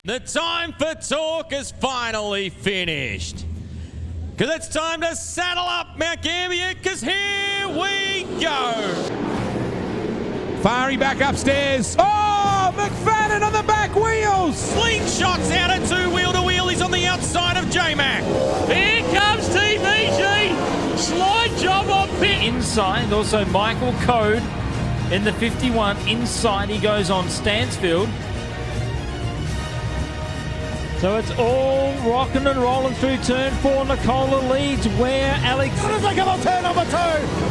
The time for talk is finally finished. Because it's time to saddle up Mount Gambier, because here we go. Fari back upstairs. Oh, McFadden on the back wheels. Slingshots out at two-wheel to wheel. He's on the outside of J-Mac. Here comes TVG. Slide job on pit. Inside, also Michael Code in the 51. Inside he goes on Stansfield. So it's all rocking and rolling through turn 4. Nicola leads where Alex... How does they come on turn number 2?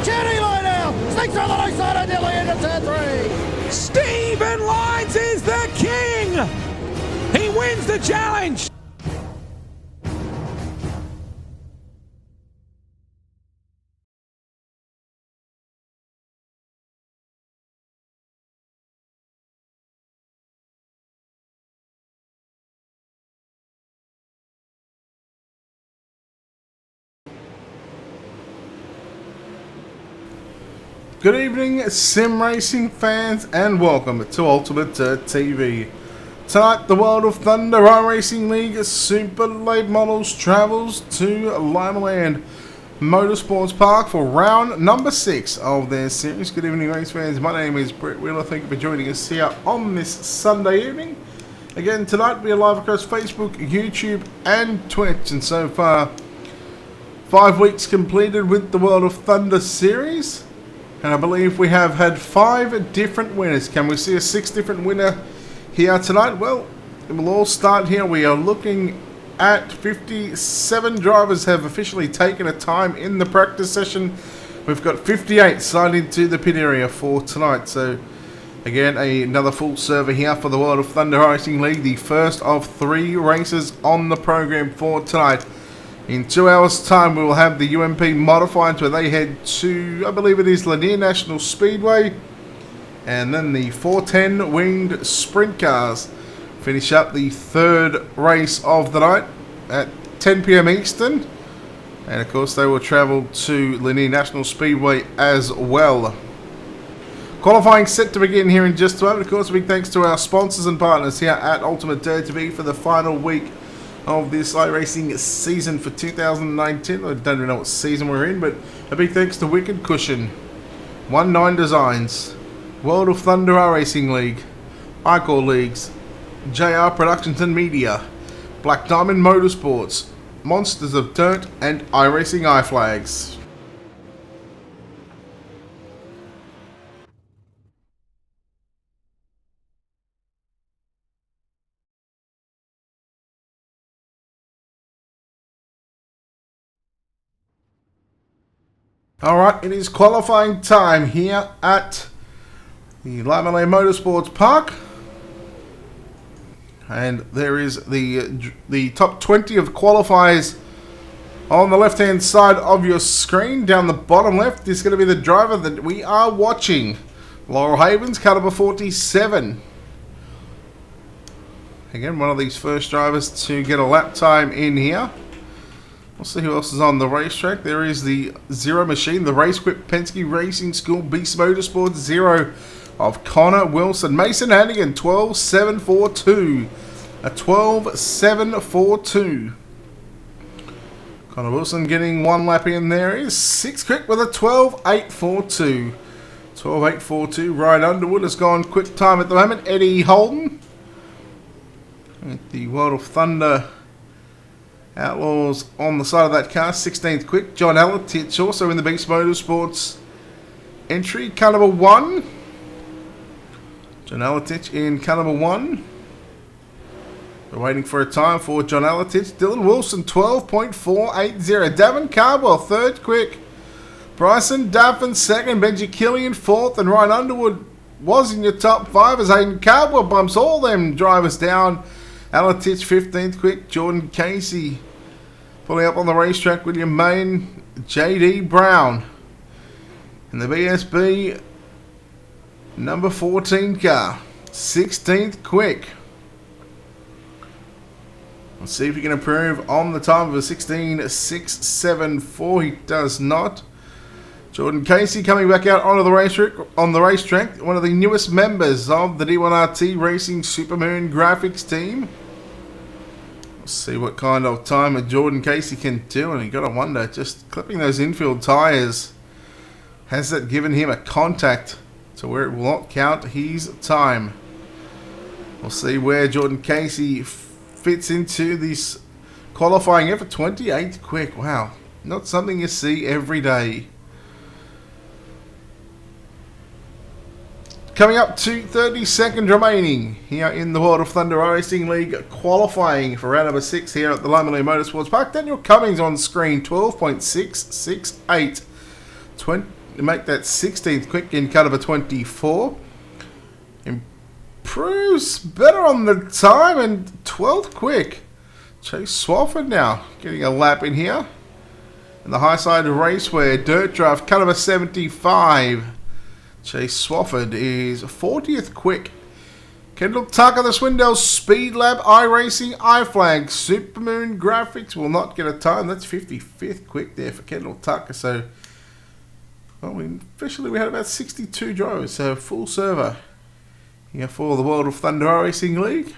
Jenny line now. Sneaks through the right side until the end of turn 3. Stephen Lyons is the king. He wins the challenge. Good evening, sim racing fans, and welcome to Ultimate Dirt TV. Tonight, the World of Thunder iRacing League Super Late Models travels to Limaland Motorsports Park for round number 6 of their series. Good evening, race fans. My name is Brett Wheeler. Thank you for joining us here on this Sunday evening. Again, tonight we are live across Facebook, YouTube, and Twitch, and so far, 5 weeks completed with the World of Thunder series. And I believe we have had 5 different winners. Can we see a 6th different winner here tonight? Well, it will all start here. We are looking at 57 drivers have officially taken a time in the practice session. We've got 58 signed into the pit area for tonight. So, again, another full server here for the World of Thunder Racing League. The first of 3 races on the program for tonight. In 2 hours' time, we will have the UMP Modifieds where they head to, I believe it is Lanier National Speedway. And then the 410 Winged Sprint Cars finish up the 3rd race of the night at 10 PM Eastern. And of course, they will travel to Lanier National Speedway as well. Qualifying set to begin here in just a moment. Of course, a big thanks to our sponsors and partners here at Ultimate Dirt TV for the final week of this iRacing season for 2019. I don't even know what season we're in, but a big thanks to Wicked Cushion, 19 Designs, World of Thunder iRacing League, iCore Leagues, JR Productions and Media, Black Diamond Motorsports, Monsters of Dirt, and iRacing iFlags. Alright, it is qualifying time here at the Limaland Motorsports Park. And there is the top 20 of qualifiers on the left-hand side of your screen. Down the bottom left is going to be the driver that we are watching. Laurel Havens, car number 47. Again, one of these first drivers to get a lap time in here. We'll see who else is on the racetrack. There is the Zero Machine, the Race Whip Penske Racing School, Beast Motorsports, Zero of Connor Wilson. Mason Hannigan, 12.742. A 12.742. Connor Wilson getting 1 lap in there. Is 6 quick with a 12.842. 12.842. Ryan Underwood has gone quick time at the moment. Eddie Holden at the World of Thunder Outlaws on the side of that car, 16th quick. John Alatich also in the Beast Motorsports entry, car number 1. John Alatich in car number 1. We're waiting for a time for John Alatich. Dylan Wilson, 12.480. Davin Cardwell, 3rd quick. Bryson Duffin, 2nd. Benji Killian, 4th. And Ryan Underwood was in your top 5 as Hayden Cardwell bumps all them drivers down. Alatich, 15th quick. Jordan Casey pulling up on the racetrack. William Main, J.D. Brown in the BSB number 14 car, 16th quick. Let's see if he can improve on the time of a 16.674. He does not. Jordan Casey coming back out onto the racetrack. One of the newest members of the D1RT Racing Supermoon Graphics team. See what kind of time Jordan Casey can do, and you got to wonder, just clipping those infield tyres, has that given him a contact to where it will not count his time? We'll see where Jordan Casey fits into this qualifying effort. 28 quick, wow, not something you see every day. Coming up to 30 seconds remaining here in the World of Thunder Racing League qualifying for round number 6 here at the Limaland Motorsports Park. Daniel Cummings on screen, 12.668. Make that 16th quick in cut of a 24. Improves better on the time and 12th quick. Chase Swafford now getting a lap in here. In the high side raceway, dirt draft, cut of a 75. Chase Swafford is 40th quick. Kendall Tucker, the Swindell Speed Lab, iRacing, iFlag, Supermoon Graphics will not get a time. That's 55th quick there for Kendall Tucker. So, well, officially we had about 62 drivers. So, full server here for the World of Thunder Racing League.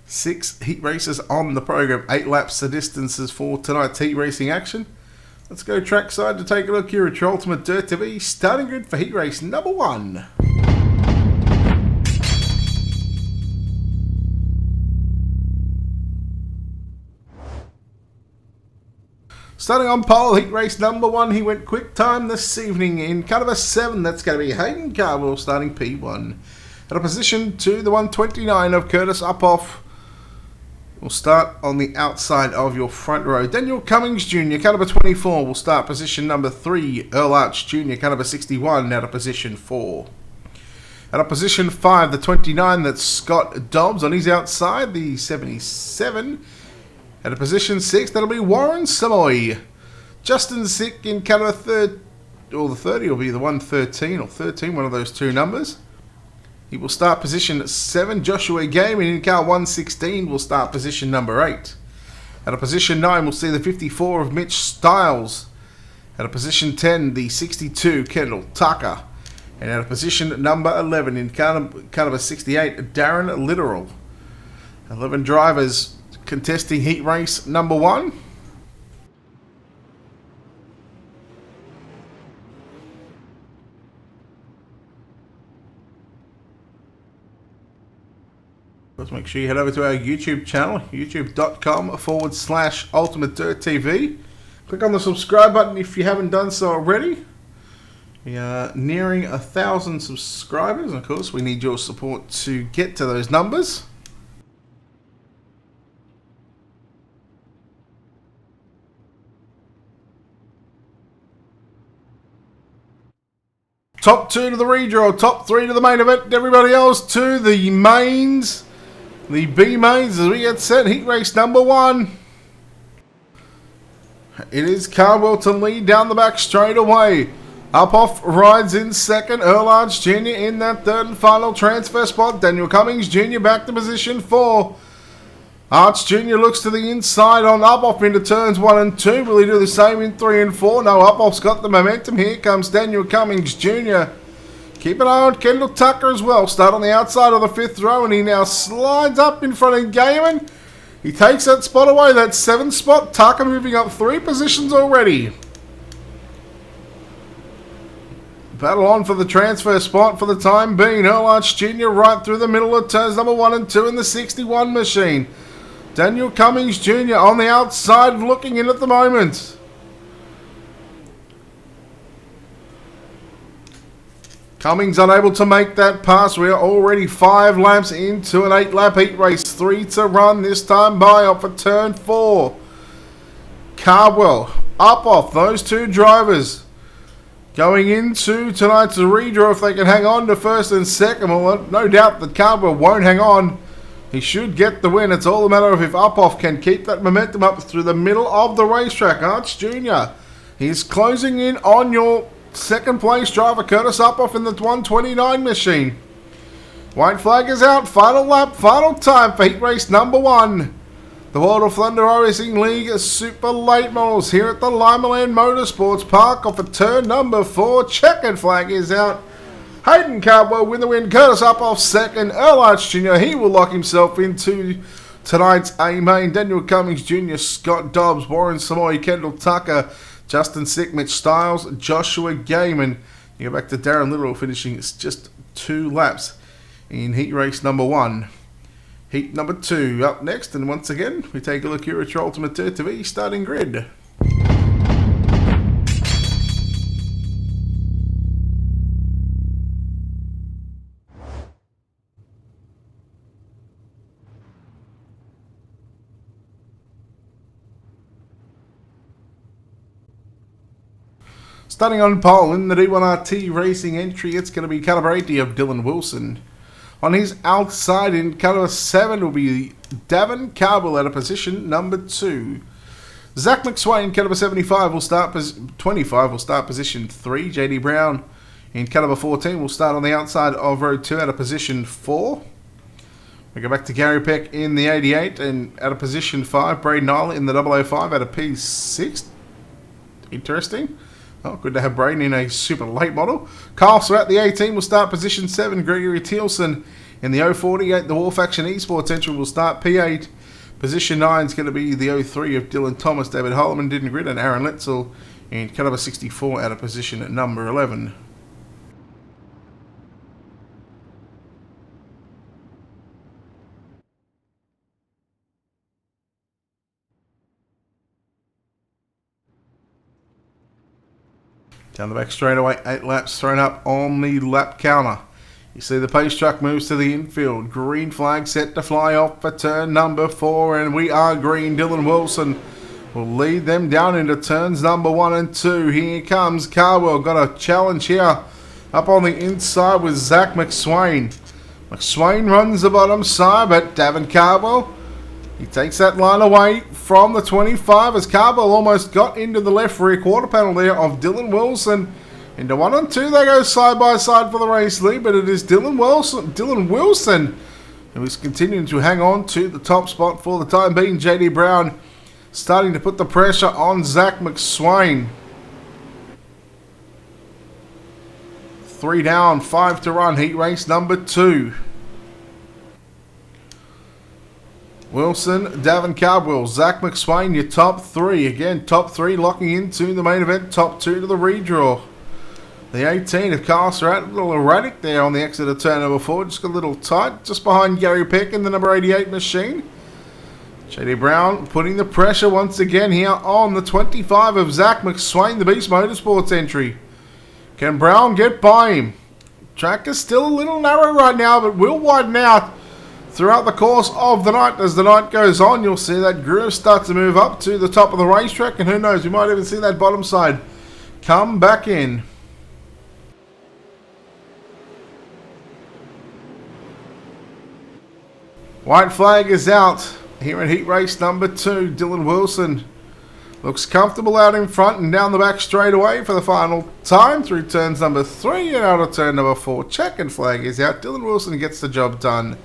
6 heat races on the program. 8 laps the distances for tonight's heat racing action. Let's go trackside to take a look here at your Ultimate Dirt TV. Starting grid for heat race number 1. Starting on pole, heat race number 1. He went quick time this evening in cut of a 7. That's going to be Hayden Carwell starting P1. At a position 2, the 129 of Curtis Uphoff. We'll start on the outside of your front row. Daniel Cummings Jr., caliber 24, will start position number 3. Earl Arch Jr., caliber 61, out of position 4. At a position 5, the 29, that's Scott Dobbs on his outside, the 77. At a position 6, that'll be Warren Samoy. Justin Sick in caliber 30, or the 30 will be the 113 or 13, one of those two numbers. He will start position 7. Joshua Gaming in car 116 will start position number 8. At a position 9, we'll see the 54 of Mitch Stiles. At a position 10, the 62 Kendall Tucker. And at a position number 11 in car number 68, Darren Literal. 11 drivers contesting heat race number 1. Let's make sure you head over to our YouTube channel, youtube.com/Ultimate Dirt TV. Click on the subscribe button if you haven't done so already. We are nearing 1,000 subscribers, and of course we need your support to get to those numbers. Top 2 to the redraw, top 3 to the main event, everybody else to the mains. The B mains as we get set. Heat race number 1. It is Carwell to lead down the back straight away. Uphoff rides in second. Earl Arch Jr. in that third and final transfer spot. Daniel Cummings Jr. back to position 4. Arch Jr. looks to the inside on Uphoff into turns 1 and 2. Will he do the same in 3 and 4? No, Uphoff's got the momentum. Here comes Daniel Cummings Jr. Keep an eye on Kendall Tucker as well. Start on the outside of the 5th row, and he now slides up in front of Gaiman. He takes that spot away, that 7th spot. Tucker moving up 3 positions already. Battle on for the transfer spot for the time being. Earl Arch Jr. right through the middle of turns number 1 and 2 in the 61 machine. Daniel Cummings Jr. on the outside looking in at the moment. Cummings unable to make that pass. We are already 5 laps into an 8-lap heat race. 3 to run this time by off for turn 4. Cardwell, Uphoff, those 2 drivers going into tonight's redraw. If they can hang on to first and second, well, no doubt that Cardwell won't hang on. He should get the win. It's all a matter of if Uphoff can keep that momentum up through the middle of the racetrack. Arch Jr. He's closing in on your second place driver, Curtis Uphoff in the 129 machine. White flag is out. Final lap, final time for heat race number 1. The World of Thunder Racing League Super Late Models here at the Limaland Motorsports Park off of turn number 4. Checkered flag is out. Hayden Cardwell with the win. Curtis up off second. Earl Arch Jr. He will lock himself into tonight's A-Main. Daniel Cummings Jr., Scott Dobbs, Warren Samoy, Kendall Tucker, Justin Sick, Mitch Styles, Joshua Gaiman. You go back to Darren Little finishing just 2 laps in heat race number 1. Heat number 2 up next, and once again we take a look here at your Ultimate TV starting grid. Starting on pole in the D1RT Racing entry, it's going to be caliber 80 of Dylan Wilson. On his outside in caliber 7 will be Davin Cardwell at a position number 2. Zach McSwain, caliber 75, will start 25 will start position 3. JD Brown in caliber 14 will start on the outside of row 2 at a position 4. We go back to Gary Peck in the 88 and at a position 5. Braden Nile in the 005 at a P6. Interesting. Oh, good to have Braden in a super late model. Carl Surratt, the 18, will start position 7. Gregory Thielsen in the 048. The Wolf Action Esports entry will start P8. Position 9 is going to be the 03 of Dylan Thomas. David Holloman didn't grid, and Aaron Letzel in caliber 64 at a position at number 11. Down the back straightaway, 8 laps thrown up on the lap counter. You see the pace truck moves to the infield. Green flag set to fly off for turn number 4, and we are green. Dylan Wilson will lead them down into turns number 1 and 2. Here comes Cardwell. Got a challenge here up on the inside with Zach McSwain. McSwain runs the bottom side, but Davin Cardwell, he takes that line away from the 25 as Cardwell almost got into the left rear quarter panel there of Dylan Wilson. Into 1 and 2 they go side by side for the race lead, but it is Dylan Wilson who is continuing to hang on to the top spot for the time being. JD Brown starting to put the pressure on Zach McSwain. 3 down, 5 to run, heat race number 2. Wilson, Davin Cardwell, Zach McSwain, your top 3. Again, top 3 locking into the main event, top 2 to the redraw. The 18 of Carl Surratt, a little erratic there on the exit of turn number 4. Just got a little tight, just behind Gary Peck in the number 88 machine. JD Brown putting the pressure once again here on the 25 of Zach McSwain, the Beast Motorsports entry. Can Brown get by him? Track is still a little narrow right now, but will widen out throughout the course of the night. As the night goes on, you'll see that groove start to move up to the top of the racetrack, and who knows, we might even see that bottom side come back in. White flag is out here in heat race number 2. Dylan Wilson looks comfortable out in front and down the back straight away for the final time through turns number 3 and out of turn number 4. Checkered flag is out. Dylan Wilson gets the job done.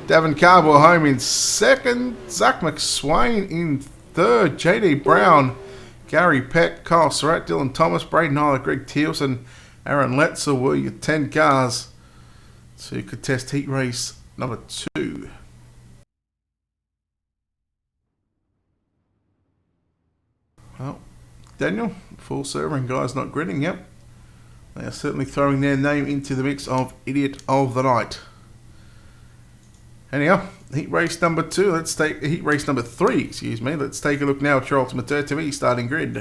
Davin Cardwell home in 2nd. Zach McSwain in 3rd. JD Brown, Gary Peck, Kyle Surratt, Dylan Thomas, Braden Nile, Greg Thielsen, Aaron Letzel were your 10 cars to contest heat race number 2. Well, Daniel, full server and guys not grinning, yep. They are certainly throwing their name into the mix of Idiot of the Night. Anyhow, heat race number 2, heat race number 3, excuse me. Let's take a look now at your Ultimate TV starting grid.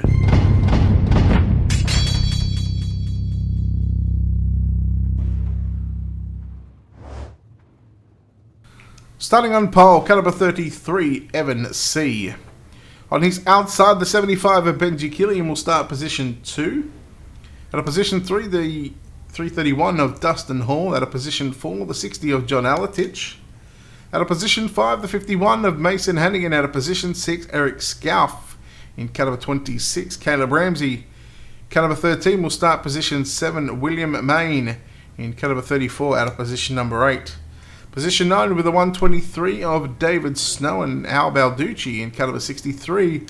Starting on pole, caliber 33, Evan C. On his outside, the 75 of Benji Killian will start position 2. At a position 3, the 331 of Dustin Hall. At a position 4, the 60 of John Alatich. At a position 5, the 51 of Mason Hannigan. At a position 6, Eric Scalf. In caliber 26, Caleb Ramsey. Caliber 13 will start position 7, William Main. In caliber 34, at a position number 8. Position 9 with the 123 of David Snow and Al Balducci. In caliber 63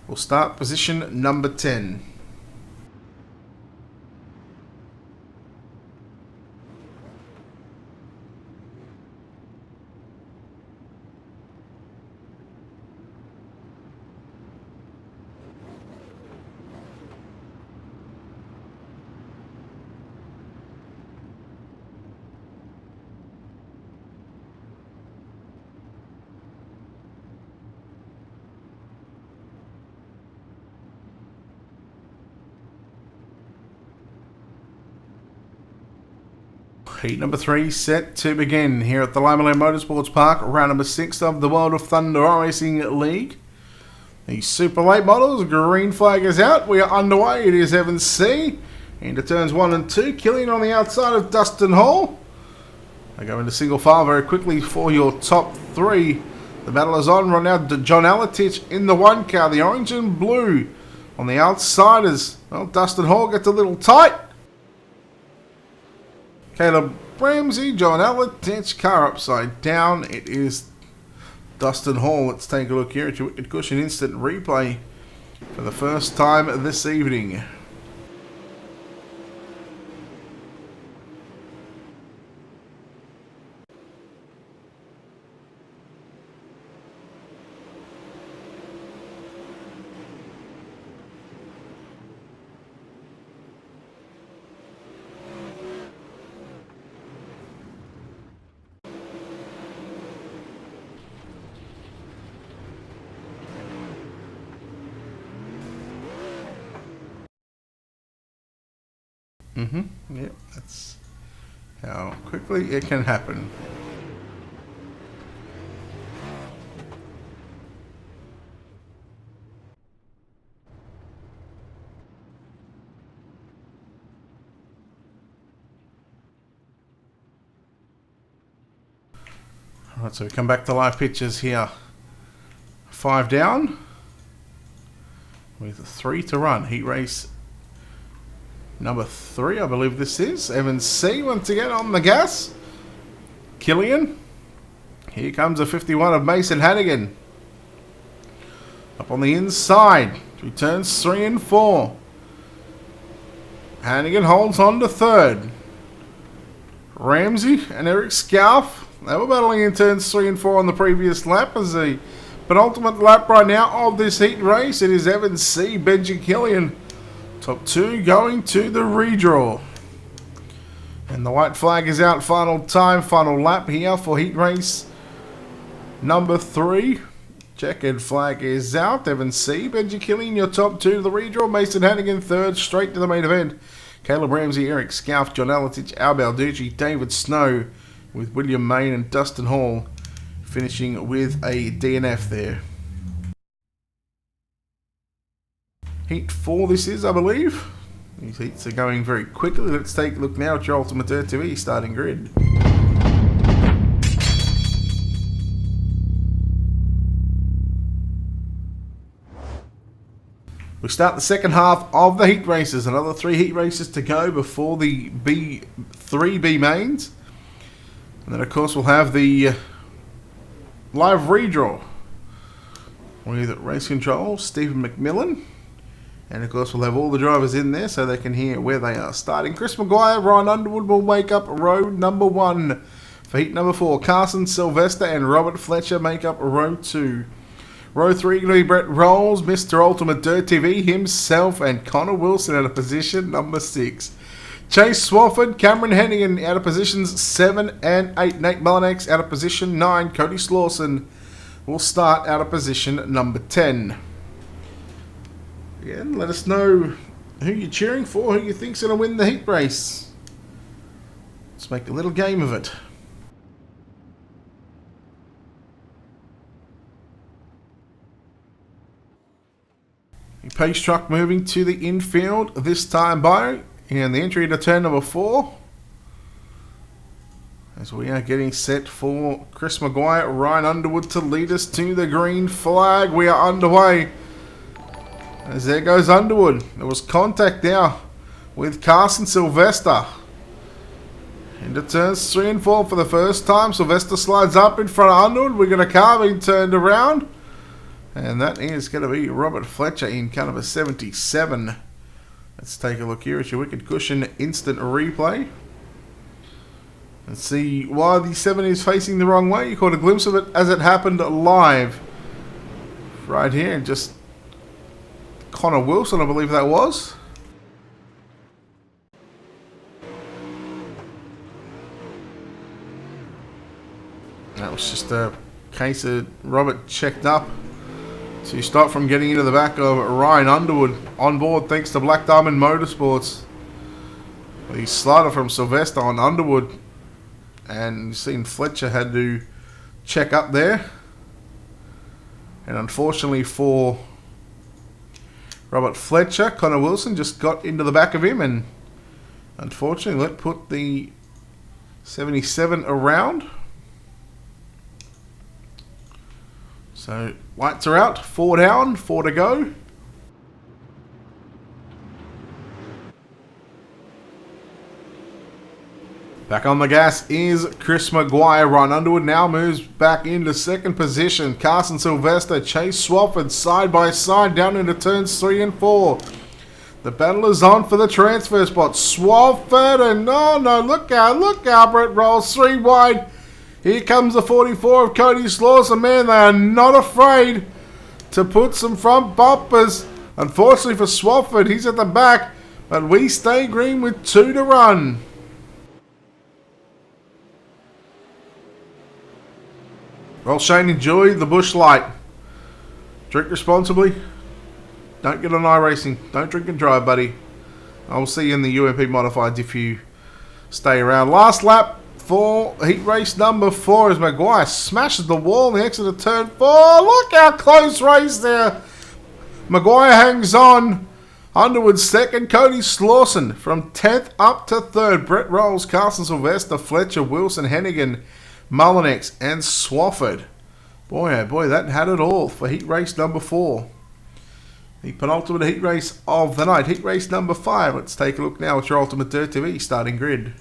will start position number 10. Heat number 3 set to begin here at the Limaland Motorsports Park, round number 6 of the World of Thunder Racing League. The super late models, green flag is out, we are underway. It is Evans C into turns 1 and 2, Killian on the outside of Dustin Hall. They go into single file very quickly for your top 3. The battle is on right now. John Alatich in the 1 car, the orange and blue on the outsiders. Well, Dustin Hall gets a little tight. Caleb Ramsey, John Alatich, car upside down. It is Dustin Hall. Let's take a look here at your Wicked Cushion instant replay for the first time this evening. Yep, that's how quickly it can happen. Alright, so we come back to live pictures here. 5 down with 3 to run. Heat race number 3, I believe this is. Evans C once again on the gas. Killian. Here comes a 51 of Mason Hannigan. Up on the inside. Turns 3 and 4. Hannigan holds on to 3rd. Ramsey and Eric Scalf. They were battling in turns 3 and 4 on the previous lap as the penultimate lap right now of this heat race. It is Evans C, Benji Killian. Top 2 going to the redraw. And the white flag is out. Final time, final lap here for heat race number 3. Checkered flag is out. Evans C, Benji Killian, your top 2 to the redraw. Mason Hannigan 3rd, straight to the main event. Caleb Ramsey, Eric Scalf, John Alatich, Al Balducci, David Snow with William Main and Dustin Hall finishing with a DNF there. Heat 4 this is, I believe. These heats are going very quickly. Let's take a look now at your Ultimate Dirt TV starting grid. We start the second half of the heat races. Another 3 heat races to go before the B mains. And then of course we'll have the live redraw with race control, Stephen McMillan. And of course we'll have all the drivers in there so they can hear where they are starting. Chris Maguire, Ryan Underwood will make up row number 1. For heat number 4, Carson Sylvester and Robert Fletcher make up row 2. Row 3 going to be Brett Rolls, Mr. Ultimate Dirt TV himself, and Connor Wilson out of position number 6. Chase Swafford, Cameron Hennigan out of positions 7 and 8. Nate Mullinex out of position 9. Cody Slawson will start out of position number 10. Again, let us know who you're cheering for, who you think's going to win the heat race. Let's make a little game of it. The pace truck moving to the infield this time by, and the entry to turn number 4. As we are getting set for Chris Maguire, Ryan Underwood to lead us to the green flag. We are underway. As there goes Underwood. There was contact now with Carson Sylvester. Into turns 3 and 4 for the first time. Sylvester slides up in front of Underwood. We're going to car being turned around. And that is going to be Robert Fletcher in kind of a 77. Let's take a look here at your Wicked Cushion instant replay. And see why the 7 is facing the wrong way. You caught a glimpse of it as it happened live. Right here, and just Connor Wilson, I believe that was. That was just a case of Robert checked up to stop from getting into the back of Ryan Underwood on board thanks to Black Diamond Motorsports. The slider from Sylvester on Underwood and you've seen Fletcher had to check up there. And unfortunately for Robert Fletcher, Connor Wilson just got into the back of him, and unfortunately let put the 77 around. So lights are out, 4 down, 4 to go. Back on the gas is Chris Maguire. Ryan Underwood now moves back into second position. Carson Sylvester, Chase Swafford side by side down into turns 3 and 4. The battle is on for the transfer spot. Swafford, and no, look out, Brett rolls 3 wide. Here comes the 44 of Cody Slauson. Man, they are not afraid to put some front bumpers. Unfortunately for Swafford, he's at the back, but we stay green with 2 to run. Well, Shane, enjoy the bush light. Drink responsibly. Don't get on iRacing. Don't drink and drive, buddy. I will see you in the UMP Modifieds if you stay around. Last lap for heat race number 4 as Maguire smashes the wall in the exit of turn 4. Look how close race there. Maguire hangs on. Underwood second. Cody Slauson from 10th up to 3rd. Brett Rolls, Carson Sylvester, Fletcher, Wilson, Hennigan, Mullinex and Swafford. Boy, oh boy, that had it all for heat race number 4. The penultimate heat race of the night. Heat race number 5. Let's take a look now at your Ultimate Dirt TV starting grid.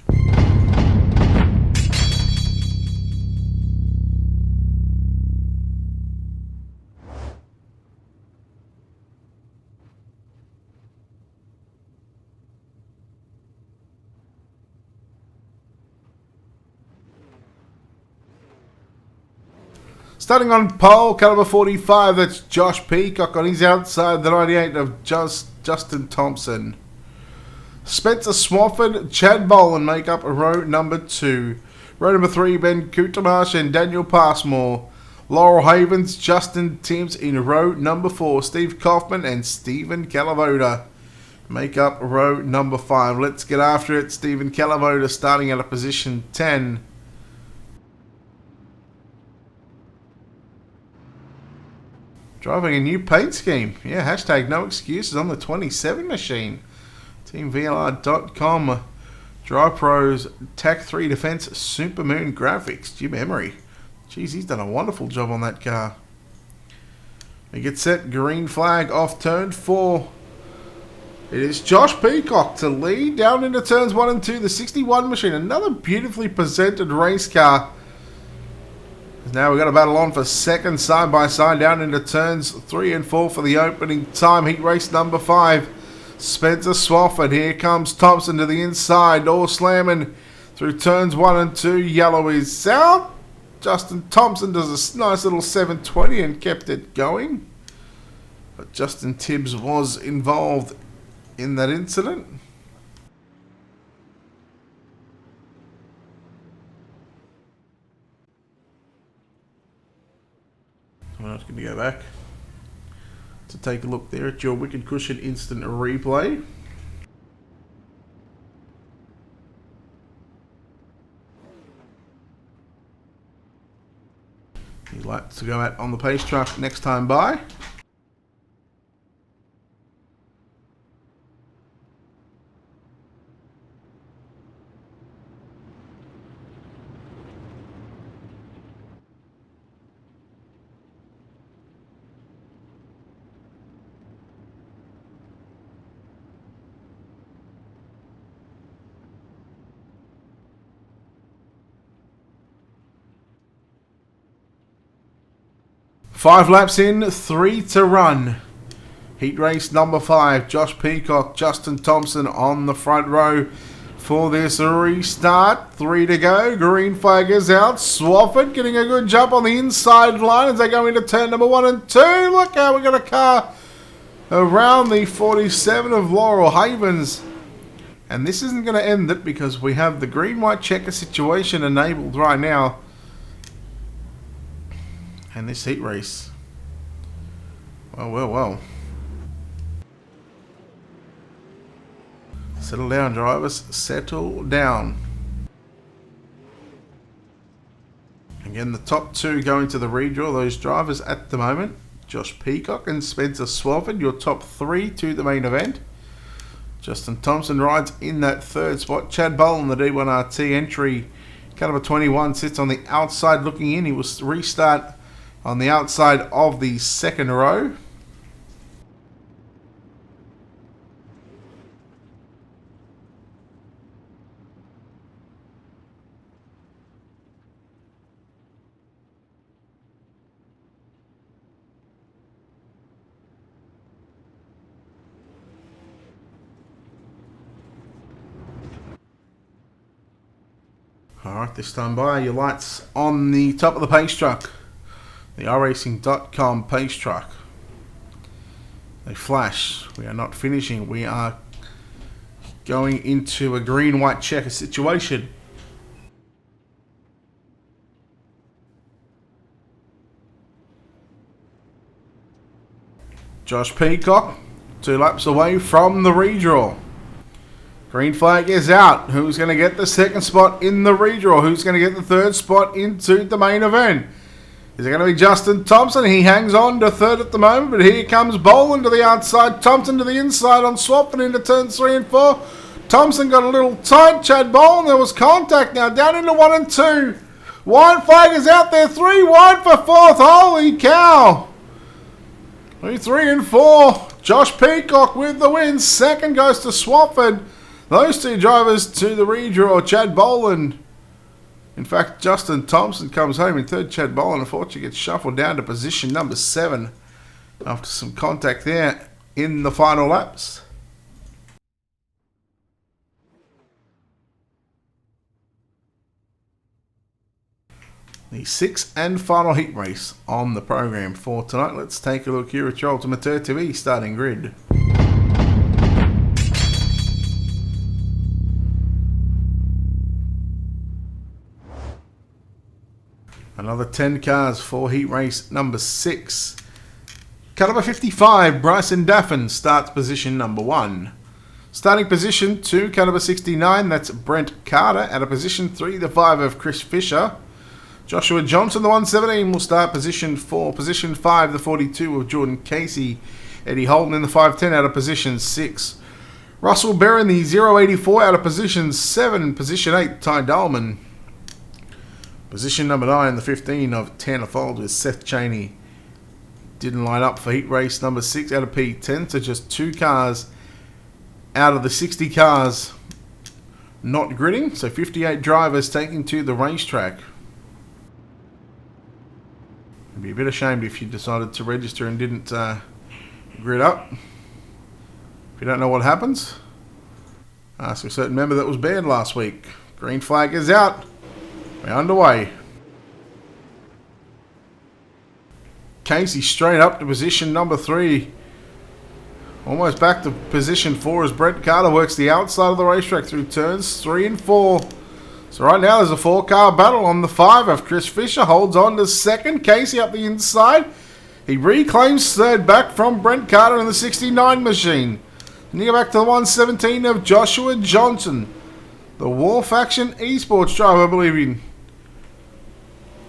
Starting on pole, caliber 45, that's Josh Peacock on his outside, the 98 of Justin Thompson. Spencer Swafford, Chad Boland make up row number 2. Row number 3, Ben Kutamash and Daniel Passmore. Laurel Havens, Justin Timms in row number 4. Steve Kaufman and Stephen Calavoda make up row number 5. Let's get after it. Stephen Calavoda starting at a position 10. Driving a new paint scheme. Yeah, hashtag no excuses on the 27 machine. TeamVLR.com. Drive Pros, TAC 3 Defense, Supermoon Graphics. Jim Emery. Jeez, he's done a wonderful job on that car. We get set. Green flag off turn 4. It is Josh Peacock to lead down into turns 1 and 2. The 61 machine. Another beautifully presented race car. Now we've got a battle on for second side by side down into turns 3 and 4 for the opening time. Heat race number 5. Spencer Swafford. Here comes Thompson to the inside. Door slamming through turns 1 and 2. Yellow is out. Justin Thompson does a nice little 720 and kept it going. But Justin Tibbs was involved in that incident. I'm not going to go back to take a look there at your Wicked Cushion instant replay. You'd like to go out on the pace truck next time by. Five laps in, 3 to run. Heat race number 5. Josh Peacock, Justin Thompson on the front row for this restart. 3 to go. Green flag is out. Swafford getting a good jump on the inside line as they go into turn number 1 and 2. Look how we got a car around the 47 of Laurel Havens. And this isn't going to end it because we have the green-white checker situation enabled right now. And this heat race. Well. Settle down, drivers. Settle down. Again, the top two going to the redraw, those drivers at the moment. Josh Peacock and Spencer Swafford, your top three to the main event. Justin Thompson rides in that third spot. Chad Boland, the D1RT entry, caliber 21, sits on the outside looking in. He will restart on the outside of the second row. Alright, this time by your lights on the top of the pace truck. The iRacing.com pace truck. They flash. We are not finishing. We are going into a green-white checker situation. Josh Peacock, 2 laps away from the redraw. Green flag is out. Who's going to get the second spot in the redraw? Who's going to get the third spot into the main event? Is it going to be Justin Thompson? He hangs on to third at the moment, but here comes Boland to the outside. Thompson to the inside on swap and into turns 3 and 4. Thompson got a little tight. Chad Boland, there was contact now. Down into 1 and 2. White flag is out there. 3 wide for fourth. Holy cow. 3 and 4. Josh Peacock with the win. Second goes to Swafford. Those two drivers to the redraw. Chad Boland. In fact, Justin Thompson comes home in third. Chad Boland, unfortunately, gets shuffled down to position number 7 after some contact there in the final laps. The 6th and final heat race on the program for tonight. Let's take a look here at your Ultimate TV starting grid. Another 10 cars for heat race number 6. Caliber 55, Bryson Daffin starts position number 1. Starting position 2, caliber 69, that's Brent Carter. At a position 3, the 5 of Chris Fisher. Joshua Johnson, the 117, will start position 4. Position 5, the 42 of Jordan Casey. Eddie Holden in the 510 out of position 6. Russell Barron, the 084, out of position 7. Position 8, Ty Dahlman. Position number 9, the 15 of Tanner Fold with Seth Cheney. Didn't line up for heat race number 6 out of P10, so just 2 cars out of the 60 cars not gridding. So 58 drivers taking to the racetrack. It'd be a bit ashamed if you decided to register and didn't grid up. If you don't know what happens, ask a certain member that was banned last week. Green flag is out. We're underway. Casey straight up to position number 3. Almost back to position 4 as Brent Carter works the outside of the racetrack through turns 3 and 4. So right now there's a 4-car battle on the 5 of Chris Fisher. Holds on to second. Casey up the inside. He reclaims third back from Brent Carter in the 69 machine. And you go back to the 117 of Joshua Johnson. The War Faction Esports driver, I believe in.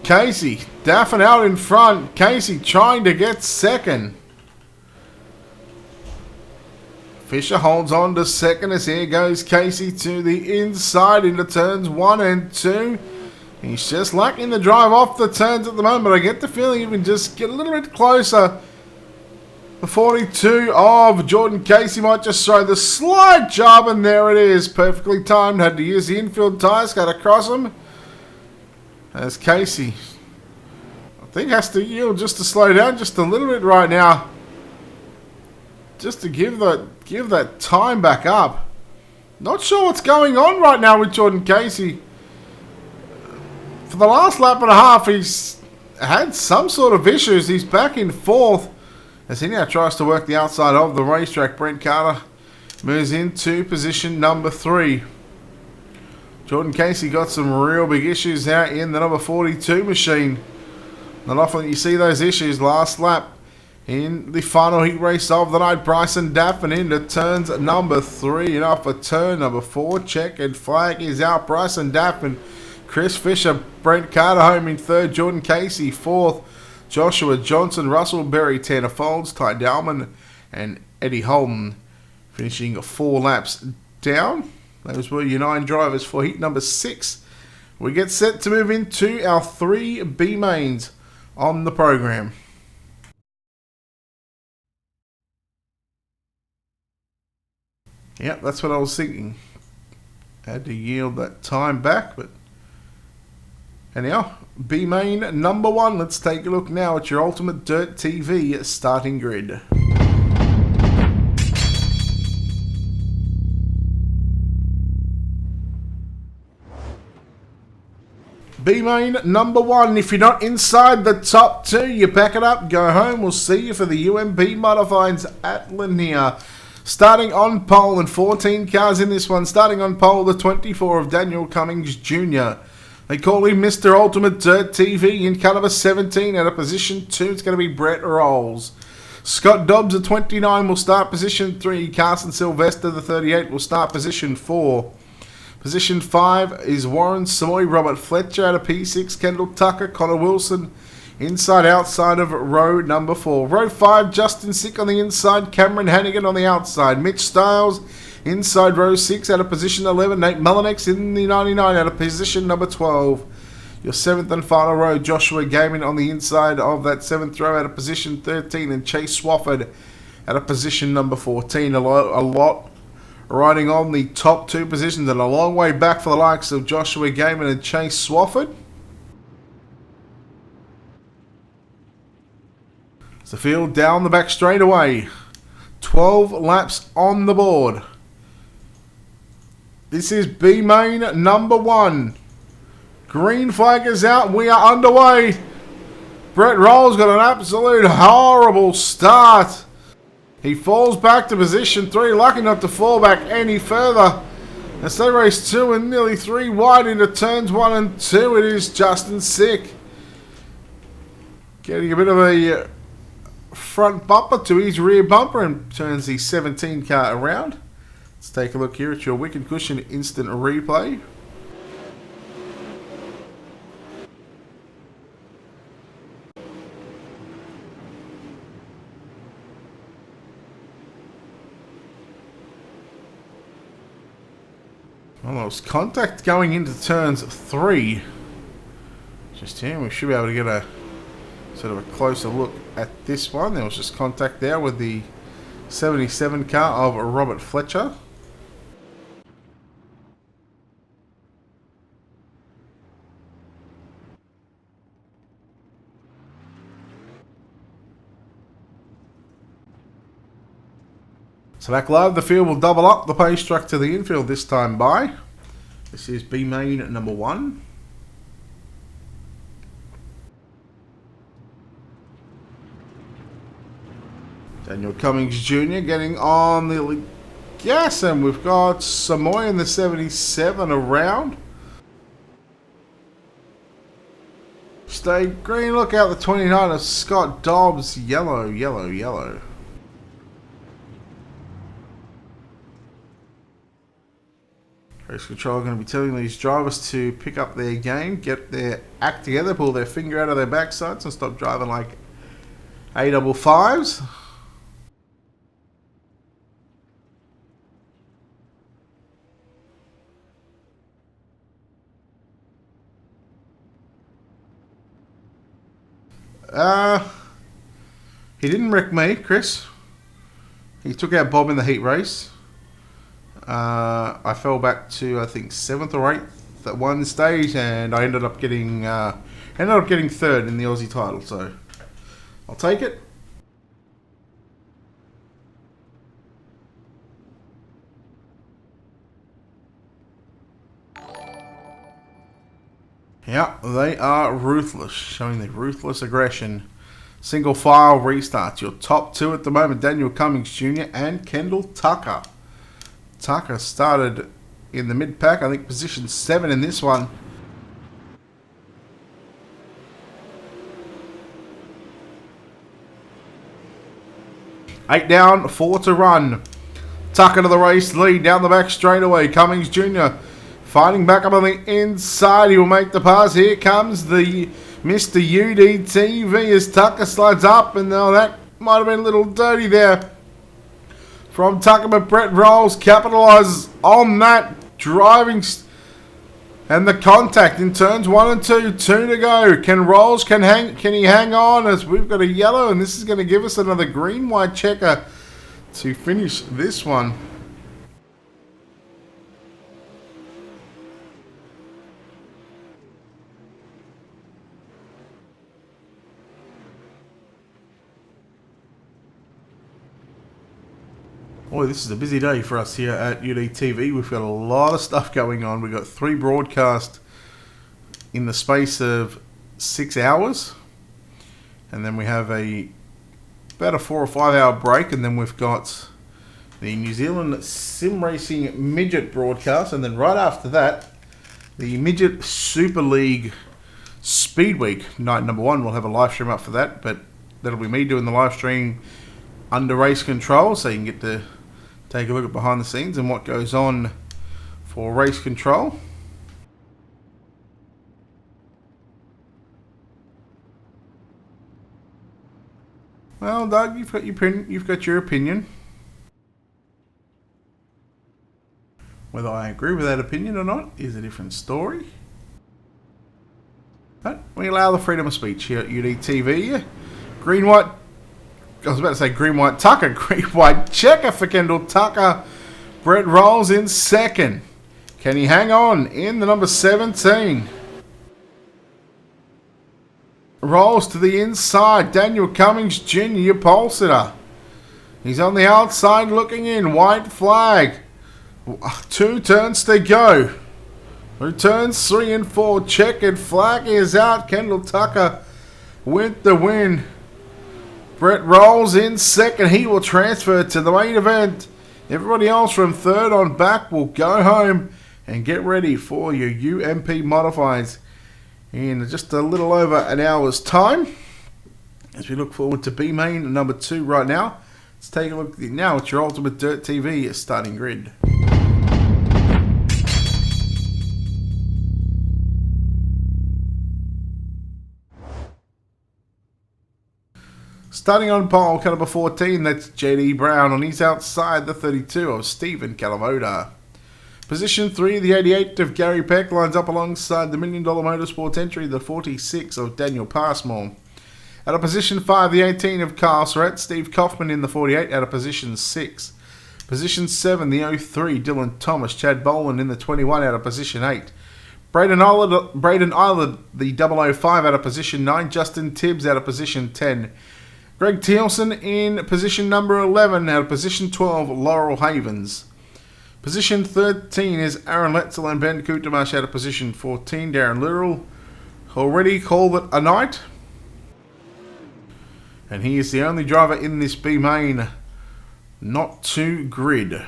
Casey, Daffin out in front. Casey trying to get second. Fisher holds on to second as here goes Casey to the inside into turns 1 and 2. He's just lacking the drive off the turns at the moment, but I get the feeling he can just get a little bit closer. The 42 of Jordan Casey might just throw the slight job, and there it is. Perfectly timed. Had to use the infield tyres, got across him. As Casey, I think, has to yield just to slow down just a little bit right now. Just to give that time back up. Not sure what's going on right now with Jordan Casey. For the last lap and a half, he's had some sort of issues. He's back in 4th. As he now tries to work the outside of the racetrack, Brent Carter moves into position number 3. Jordan Casey got some real big issues out in the number 42 machine. Not often that you see those issues. Last lap in the final heat race of the night, Bryson Daffin into turns number 3 and off for turn number 4. Checkered flag is out. Bryson Daffin Chris Fisher, Brent Carter home in third. Jordan Casey fourth. Joshua Johnson, Russell Berry, Tanner Folds, Ty Dowman, and Eddie Holden finishing 4 laps down. Those were your 9 drivers for heat number 6. We get set to move into our 3 B mains on the program. Yep, that's what I was thinking. Had to yield that time back, but anyhow, B main number 1. Let's take a look now at your Ultimate Dirt TV starting grid. B main number 1. If you're not inside the top 2, you pack it up, go home. We'll see you for the UMB Modifieds at Lanier. Starting on pole, and 14 cars in this one. Starting on pole, the 24 of Daniel Cummings Jr. They call him Mr. Ultimate Dirt TV in car number 17. At a position 2, it's going to be Brett Rolls. Scott Dobbs, the 29, will start position 3. Carson Sylvester, the 38, will start position 4. Position 5 is Warren Samoy, Robert Fletcher out of P6, Kendall Tucker, Connor Wilson, inside outside of row number 4. Row 5, Justin Sick on the inside, Cameron Hannigan on the outside, Mitch Stiles inside row 6 out of position 11, Nate Mullinex in the 99 out of position number 12. Your 7th and final row, Joshua Gaiman on the inside of that 7th row out of position 13, and Chase Swafford out of position number 14. A lot riding on the top 2 positions, and a long way back for the likes of Joshua Gaiman and Chase Swafford. It's the field down the back straight away. 12 laps on the board. This is B main number 1. Green flag is out. We are underway. Brett Rolls got an absolute horrible start. He falls back to position 3, lucky not to fall back any further. As they race 2 and nearly 3 wide into turns 1 and 2, it is Justin Sick getting a bit of a front bumper to his rear bumper and turns the 17 car around. Let's take a look here at your Wicked Cushion instant replay. Well, there was contact going into turns 3. Just here, we should be able to get a sort of a closer look at this one. There was just contact there with the 77 car of Robert Fletcher. So back live, the field will double up the pace truck to the infield this time by. This is B main number 1. Daniel Cummings Jr. getting on the gas, and we've got Samoy in the 77 around. Stay green, look out the 29 of Scott Dobbs, yellow, yellow, yellow. Race Control are going to be telling these drivers to pick up their game, get their act together, pull their finger out of their backsides and stop driving like A55s. He didn't wreck me, Chris. He took out Bob in the heat race. I fell back to, I think, 7th or 8th at one stage, and I ended up getting third in the Aussie title. So I'll take it. Yeah, they are ruthless, showing their ruthless aggression. Single file restarts. Your top 2 at the moment, Daniel Cummings Jr. and Kendall Tucker. Tucker started in the mid-pack, I think position 7 in this one. Eight down, 4 to run. Tucker to the race lead, down the back straightaway. Cummings Jr. Fighting back up on the inside. He will make the pass. Here comes the Mr. UDTV as Tucker slides up. And now that might have been a little dirty there from Tucker, but Brett Rolls capitalises on that driving and the contact in turns 1 and 2. 2 to go. Can Rolls can he hang on as we've got a yellow, and this is going to give us another green-white checker to finish this one. Boy, this is a busy day for us here at UDTV. We've got a lot of stuff going on. We've got 3 broadcasts in the space of 6 hours. And then we have about a 4 or 5 hour break. And then we've got the New Zealand Sim Racing Midget broadcast. And then right after that, the Midget Super League Speed Week. Night number 1, we'll have a live stream up for that. But that'll be me doing the live stream under race control. So you can get to take a look at behind the scenes and what goes on for race control. Well, Doug, you've got your opinion. Whether I agree with that opinion or not is a different story. But we allow the freedom of speech here at UDTV. Green, white. I was about to say green, white Tucker. Green, white checker for Kendall Tucker. Brett Rolls in second. Can he hang on in the number 17? Rolls to the inside. Daniel Cummings Jr. pole sitter. He's on the outside looking in. White flag. 2 turns to go. Through turns 3 and 4. Checkered flag is out. Kendall Tucker with the win. Brett Rolls in second. He will transfer to the main event. Everybody else from third on back will go home and get ready for your UMP modifiers in just a little over an hour's time. As we look forward to B main number 2 right now. Let's take a look now at your Ultimate Dirt TV starting grid. Starting on pole, car number 14, that's JD Brown, and he's outside the 32 of Stephen Calavoda. Position 3, the 88 of Gary Peck lines up alongside the $1 Million Motorsport entry, the 46 of Daniel Passmore. At a position 5, the 18 of Carl Surratt, Steve Kaufman in the 48 at a position 6. Position 7, the 03, Dylan Thomas, Chad Boland in the 21 at a position 8. Braden Island, the 005 at a position 9. Justin Tibbs at a position 10. Greg Thielsen in position number 11 at position 12, Laurel Havens. Position 13 is Aaron Letzel and Ben Kutamash at position 14, Darren Little. Already called it a night. And he is the only driver in this B main not to grid.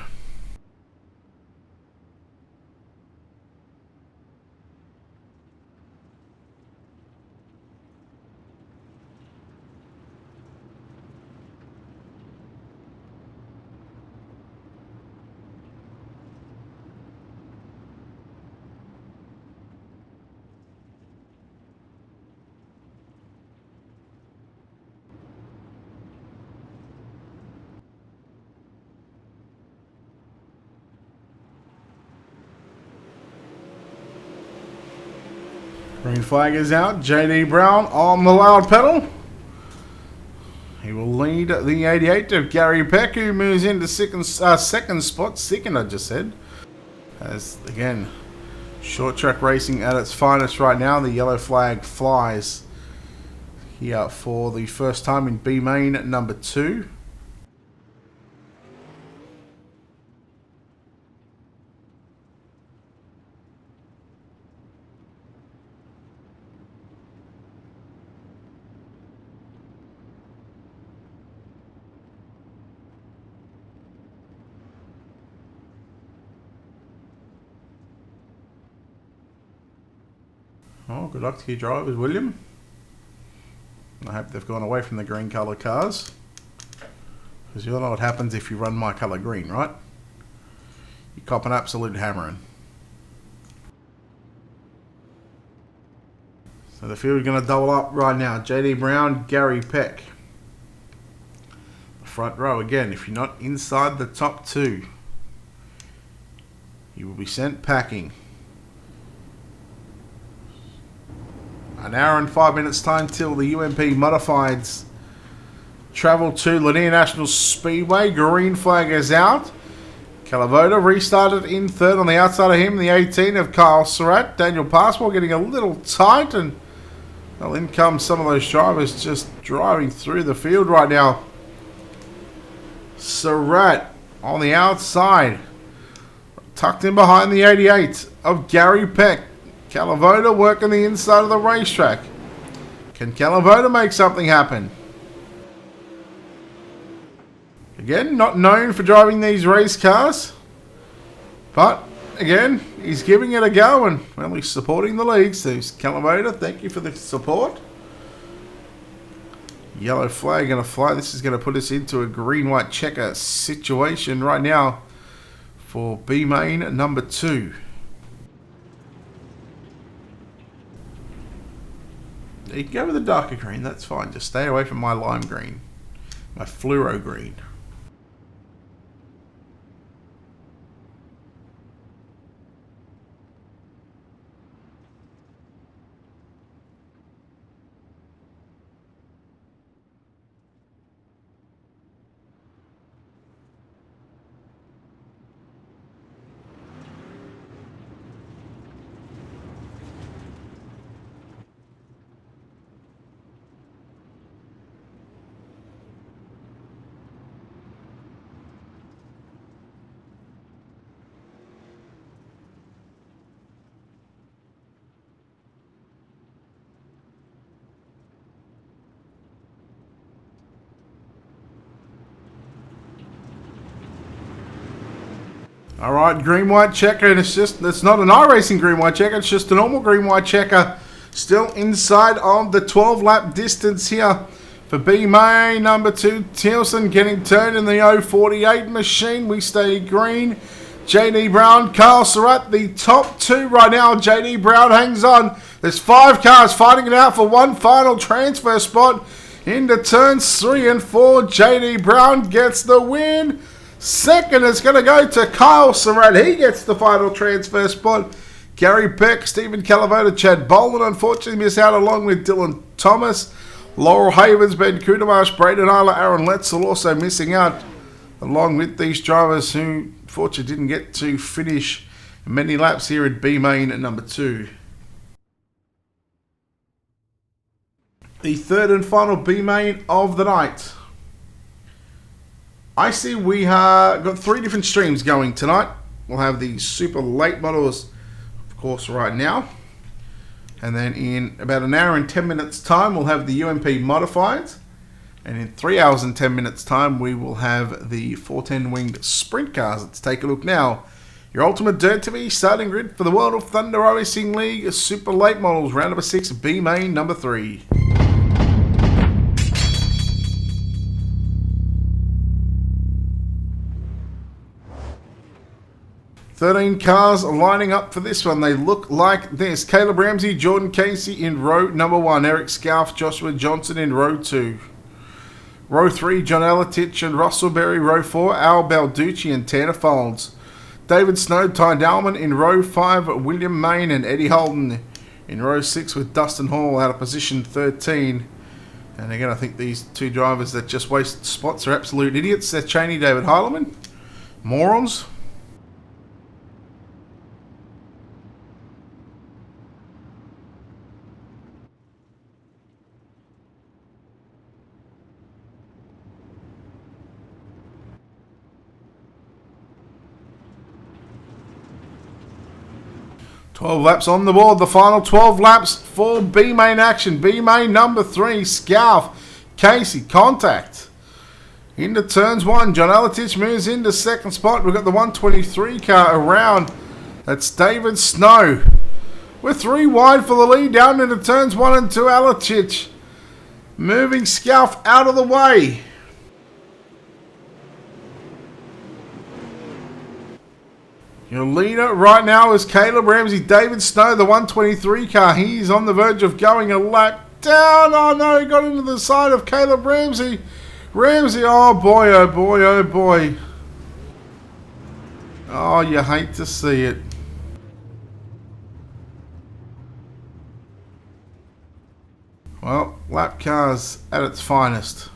Green flag is out. JD Brown on the loud pedal. He will lead the 88 of Gary Peck, who moves into second spot. Second, I just said. As, again, short track racing at its finest right now. The yellow flag flies here for the first time in B main number 2. Oh, good luck to your drivers, William. I hope they've gone away from the green colour cars. Because you'll know what happens if you run my colour green, right? You cop an absolute hammering. The field is going to double up right now. JD Brown, Gary Peck. The front row again. If you're not inside the top two, you will be sent packing. An hour and 5 minutes time till the UMP Modifieds travel to Lanier National Speedway. Green flag is out. Calavoda restarted in third. On the outside of him, the 18 of Kyle Surratt. Daniel Passmore getting a little tight, and well, in come some of those drivers just driving through the field right now. Surratt on the outside, tucked in behind the 88 of Gary Peck. Calavoda working the inside of the racetrack. Can Calavoda make something happen? Again, not known for driving these race cars, but again, he's giving it a go, and well, he's supporting the league. So Calavoda, thank you for the support. Yellow flag going to fly. This is going to put us into a green-white checker situation right now for B main number 2. You can go with the darker green, that's fine. Just stay away from my lime green, my fluoro green. Alright, green-white checker, and it's not an iRacing green-white checker, it's just a normal green-white checker. Still inside of the 12-lap distance here for B main number 2. Tilson getting turned in the 048 machine. We stay green. JD Brown, Carl Surratt, the top 2 right now. JD Brown hangs on. There's 5 cars fighting it out for one final transfer spot into turns 3 and 4. JD Brown gets the win. Second is going to go to Kyle Surratt. He gets the final transfer spot. Gary Peck, Stephen Calavoda, Chad Boland unfortunately missed out along with Dylan Thomas. Laurel Havens, Ben Kudermarsh, Braden Isla, Aaron Letzel also missing out along with these drivers who unfortunately didn't get to finish many laps here at B main at number 2. The third and final B main of the night. I see we have got 3 different streams going tonight. We'll have the super late models, of course, right now. And then in about an hour and 10 minutes time, we'll have the UMP Modifieds. And in 3 hours and 10 minutes time, we will have the 410 winged sprint cars. Let's take a look now. Your Ultimate Dirt TV starting grid for the World of Thunder Racing League super late models, round number 6, B main number 3. 13 cars lining up for this one. They look like this. Caleb Ramsey, Jordan Casey in row number 1. Eric Scalf, Joshua Johnson in row 2. Row 3, John Alatich and Russell Berry. Row 4, Al Balducci and Tanner Folds. David Snow, Ty Dalman in row 5. William Main and Eddie Holden in row 6 with Dustin Hall out of position 13. And again, I think these 2 drivers that just wasted spots are absolute idiots. Seth Cheney, David Heileman. Morons. 12 laps on the board. The final 12 laps for B main action. B main number 3, Scalf, Casey, contact. Into turns 1. John Alatich moves into second spot. We've got the 123 car around. That's David Snow. We're 3 wide for the lead down into turns 1 and 2. Alatich moving Scalf out of the way. Your leader right now is Caleb Ramsey. David Snow, the 123 car. He's on the verge of going a lap down. Oh no, he got into the side of Caleb Ramsey. Ramsey, oh boy, oh boy, oh boy. Oh, you hate to see it. Well, lap cars at its finest.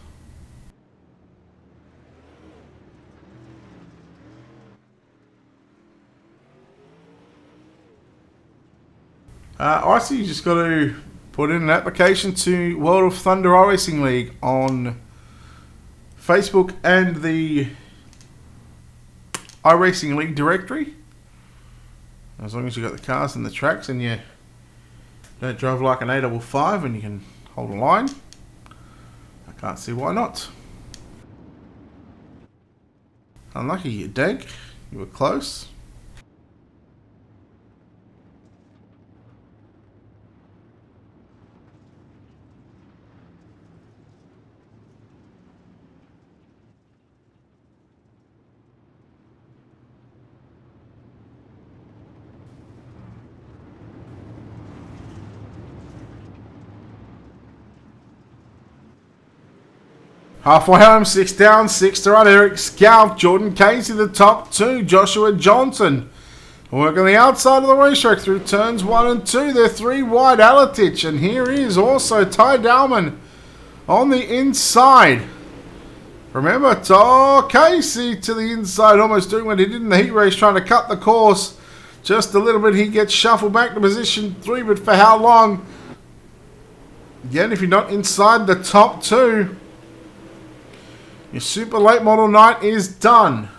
I see you just got to put in an application to World of Thunder iRacing League on Facebook and the iRacing League directory. As long as you got the cars and the tracks and you don't drive like an 855 and you can hold a line, I can't see why not. Unlucky you, Dag. You were close. Halfway home, 6 down, 6 to run. Eric Scalp, Jordan Casey, the top 2. Joshua Johnson working the outside of the racetrack through turns 1 and 2. They're 3 wide, Alatich. And here is also Ty Dowman on the inside. Remember, Casey to the inside, almost doing what he did in the heat race, trying to cut the course just a little bit. He gets shuffled back to position 3, but for how long? Again, if you're not inside the top 2, your super late model night is done.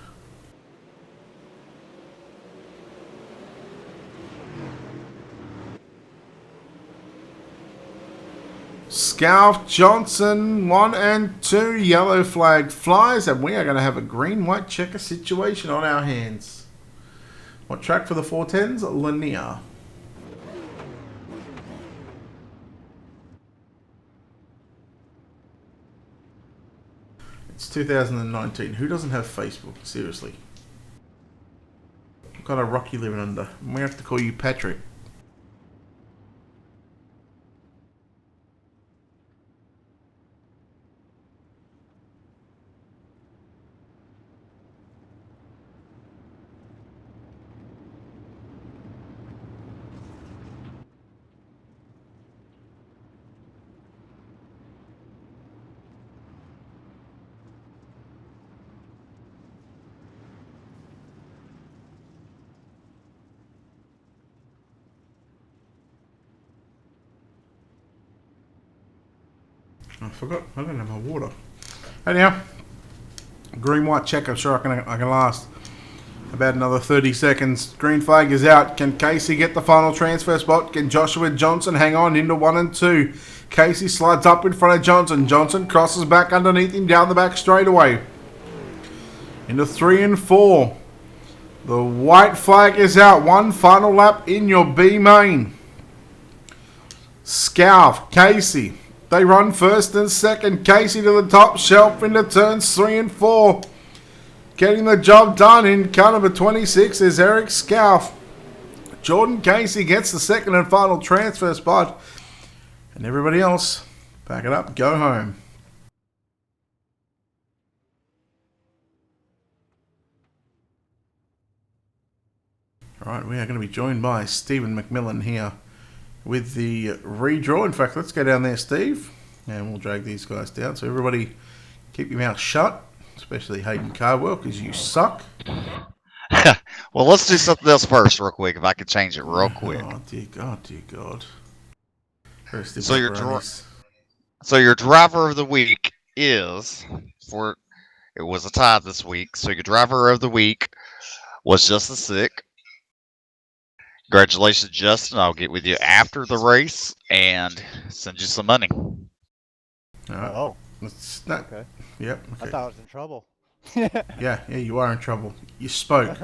Scalp, Johnson, 1 and 2. Yellow flag flies, and we are going to have a green-white checker situation on our hands. What track for the 410s? Lanier. It's 2019. Who doesn't have Facebook? Seriously. What kind of rock you living under? We have to call you Patrick. I forgot. I don't have my water. Anyhow, green white check. I'm sure I can last about another 30 seconds. Green flag is out. Can Casey get the final transfer spot? Can Joshua Johnson hang on into 1 and 2? Casey slides up in front of Johnson. Johnson crosses back underneath him down the back straightaway. Into 3 and 4. The white flag is out. One final lap in your B main. Scalp, Casey. They run first and second. Casey to the top shelf into turns 3 and 4. Getting the job done in car number 26 is Eric Scalp. Jordan Casey gets the second and final transfer spot. And everybody else, pack it up, go home. Alright, we are going to be joined by Stephen McMillan here with the redraw. In fact, let's go down there, Steve, and we'll drag these guys down. So everybody keep your mouth shut, especially Hayden Cardwell, because you suck. Well, let's do something else first real quick, if I could change it real quick. Oh, dear God, dear God. So your driver of the week is, it was a tie this week, so your driver of the week was Justin Sick. Congratulations, Justin. I'll get with you after the race and send you some money. Oh. Okay. Yep. Okay. I thought I was in trouble. Yeah, you are in trouble. You spoke.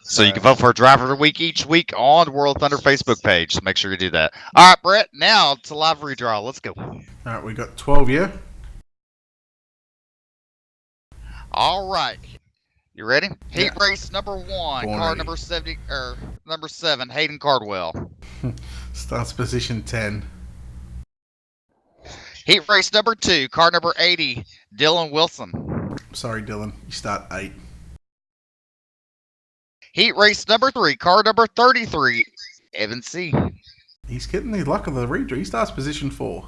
So you can vote for a driver of the week each week on the World Thunder Facebook page. So make sure you do that. All right, Brett, now to live redraw. Let's go. All right, we got 12 here. All right. You ready? Heat race number 1, Born car ready. number 70 or number 7, Hayden Cardwell. Starts position 10. Heat race number 2, car number 80, Dylan Wilson. Sorry, Dylan. You start 8. Heat race number 3, car number 33, Evan C. He's getting the luck of the redraw. He starts position 4.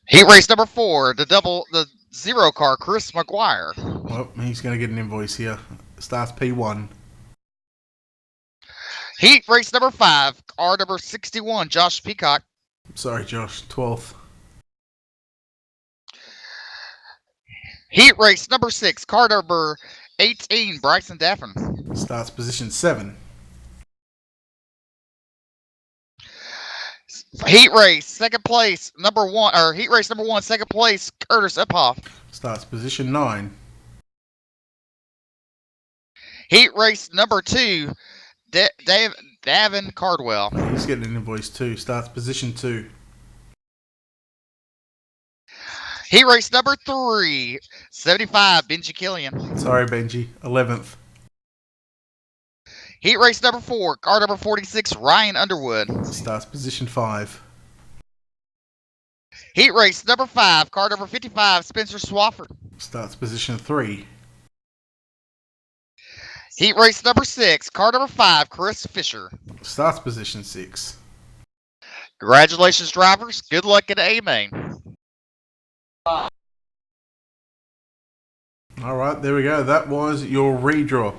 Heat race number 4, the 0 car, Chris McGuire. Well, he's going to get an invoice here. Starts P1. Heat race number 5, car number 61, Josh Peacock. Sorry, Josh. 12th. Heat race number 6, car number 18, Bryson Daffin. Starts position 7. Heat race, second place, number 1, or heat race number 1, second place, Curtis Uphoff. Starts position 9. Heat race number 2, Davin Cardwell. He's getting an invoice too. Starts position 2. Heat race number 3, 75, Benji Killian. Sorry, Benji. 11th. Heat race number 4, car number 46, Ryan Underwood. Starts position 5. Heat race number 5, car number 55, Spencer Swafford. Starts position 3. Heat race number 6, car number 5, Chris Fisher. Starts position 6. Congratulations, drivers. Good luck in the A-Main. Alright, there we go. That was your redraw.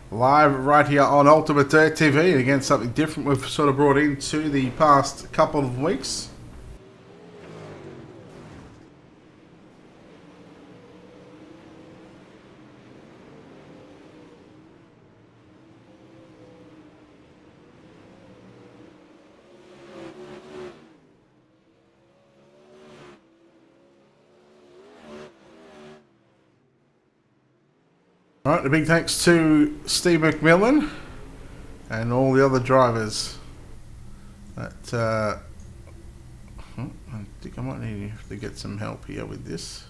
Live right here on Ultimate Dirt TV. And again, something different we've sort of brought into the past couple of weeks. Alright, a big thanks to Steve McMillan and all the other drivers. I think I might need to get some help here with this.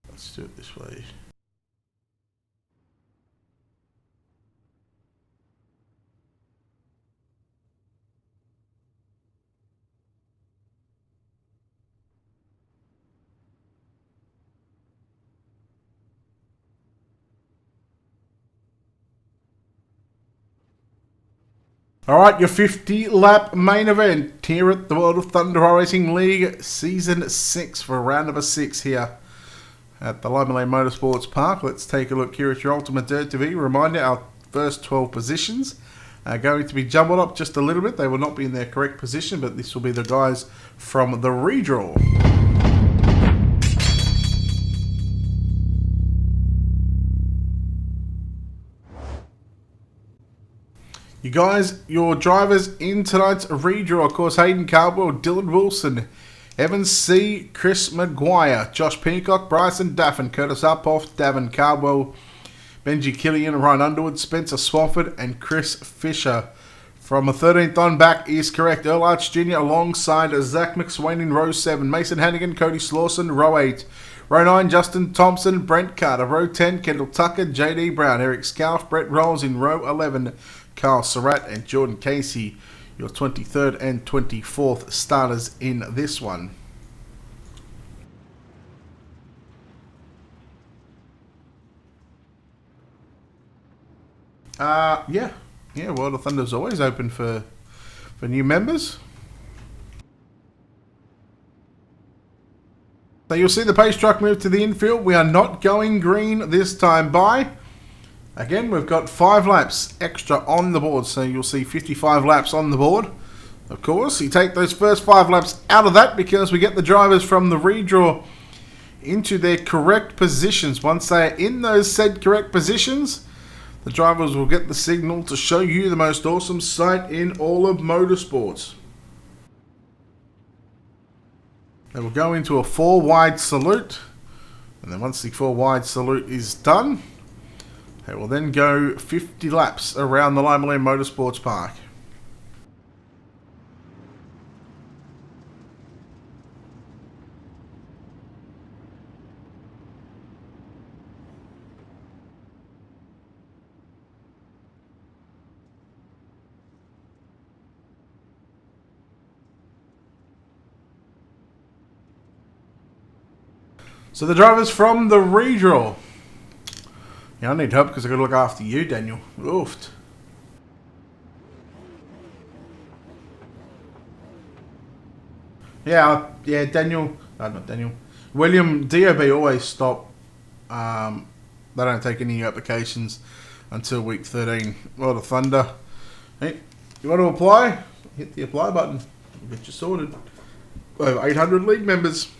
Let's do it this way. Alright, your 50-lap main event here at the World of Thunder Racing League Season 6 for round number 6 here at the Limaland Motorsports Park. Let's take a look here at your Ultimate Dirt TV. Reminder, our first 12 positions are going to be jumbled up just a little bit. They will not be in their correct position, but this will be the guys from the redraw. You guys, your drivers in tonight's redraw, of course, Hayden Cardwell, Dylan Wilson, Evan C., Chris McGuire, Josh Peacock, Bryson Daffin, Curtis Uphoff, Davin Cardwell, Benji Killian, Ryan Underwood, Spencer Swafford, and Chris Fisher. From a 13th on back is correct. Earl Arch Jr. alongside Zach McSwain in row 7, Mason Hannigan, Cody Slawson, row 8. Row 9, Justin Thompson, Brent Carter. Row 10, Kendall Tucker, JD Brown, Eric Scalf, Brett Rolls in row 11. Carl Surratt and Jordan Casey, your 23rd and 24th starters in this one. Yeah, World of Thunder is always open for new members. So you'll see the pace truck move to the infield. We are not going green this time by. Again, we've got 5 laps extra on the board, so you'll see 55 laps on the board. Of course, you take those first 5 laps out of that because we get the drivers from the redraw into their correct positions. Once they are in those said correct positions, the drivers will get the signal to show you the most awesome sight in all of motorsports. They will go into a 4-wide salute, and then once the 4-wide salute is done, they will then go 50 laps around the Limaland Motorsports Park. So the drivers from the redraw. Yeah, I need help because I've got to look after you, Daniel. Oofed. Yeah, Daniel. Not Daniel. William, DOB always stop. They don't take any applications until week 13. Well, the Thunder. Hey, you want to apply? Hit the apply button. We'll get you sorted. Over 800 league members.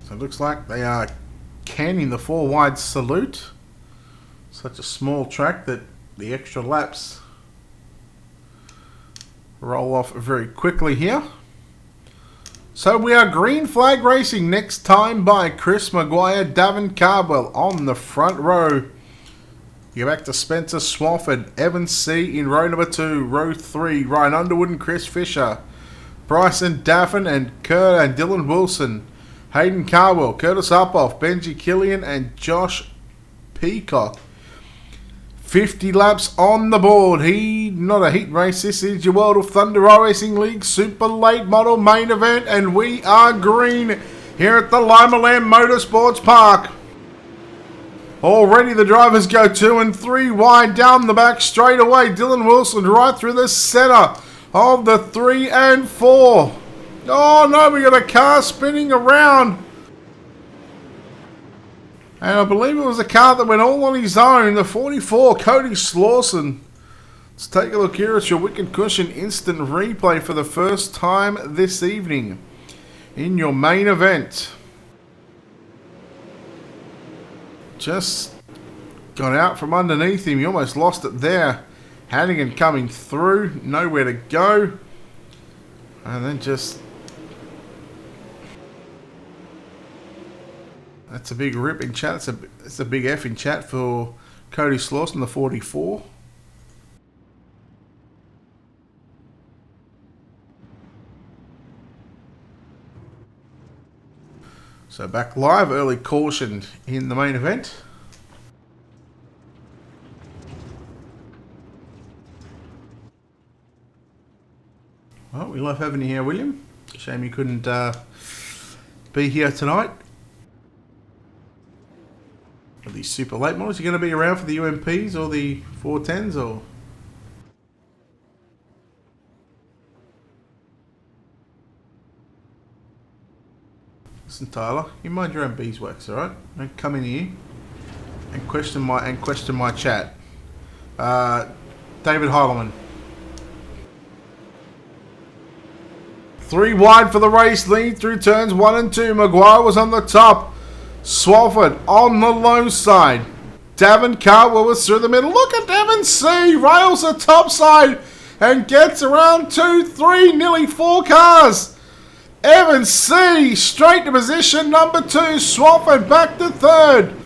So it looks like they are canning the 4 wide salute. Such a small track that the extra laps roll off very quickly here. So we are green flag racing next time by Chris Maguire, Davin Cardwell on the front row. You go back to Spencer Swafford, Evan C in row number 2, row 3, Ryan Underwood and Chris Fisher, Bryson Daffin and Kurt and Dylan Wilson, Hayden Cardwell, Curtis Upoff, Benji Killian and Josh Peacock. 50 laps on the board. Not a heat race. This is your World of Thunder iRacing League Super Late Model main event, and we are green here at the Limaland Motorsports Park. Already the drivers go 2 and 3 wide down the back straight away. Dylan Wilson right through the center of the 3 and 4. Oh no, we got a car spinning around. And I believe it was a car that went all on his own, the 44, Cody Slawson. Let's take a look here at your Wicked Cushion instant replay for the first time this evening in your main event. Just got out from underneath him. He almost lost it there. Hannigan coming through, nowhere to go. And then just... That's a big rip in chat. It's a big F in chat for Cody Slawson, the 44. So back live, early caution in the main event. Well, we love having you here, William. Shame you couldn't be here tonight. Are these super late models, you going to be around for the UMPs or the 410s or? Listen, Tyler, you mind your own beeswax, all right? Don't come in here and question my chat. David Heileman. 3 wide for the race, lead through turns 1 and 2. Maguire was on the top. Swafford on the low side. Davin Cardwell was through the middle. Look at Devin C. Rails the top side and gets around 2, 3, nearly 4 cars. Evan C. straight to position number 2. Swafford back to 3rd.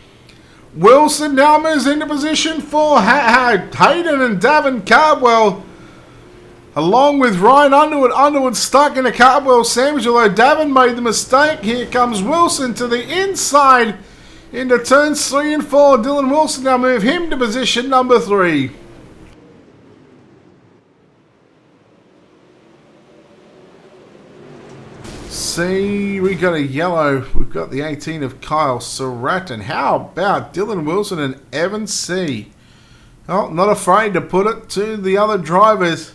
Wilson now moves into position 4. Hayden and Davin Cardwell, along with Ryan Underwood. Underwood stuck in a Cardwell sandwich, although Davin made the mistake. Here comes Wilson to the inside into turns 3 and 4. Dylan Wilson now move him to position number 3. See, we got a yellow. We've got the 18 of Kyle Surratt. And how about Dylan Wilson and Evan C? Oh, not afraid to put it to the other drivers.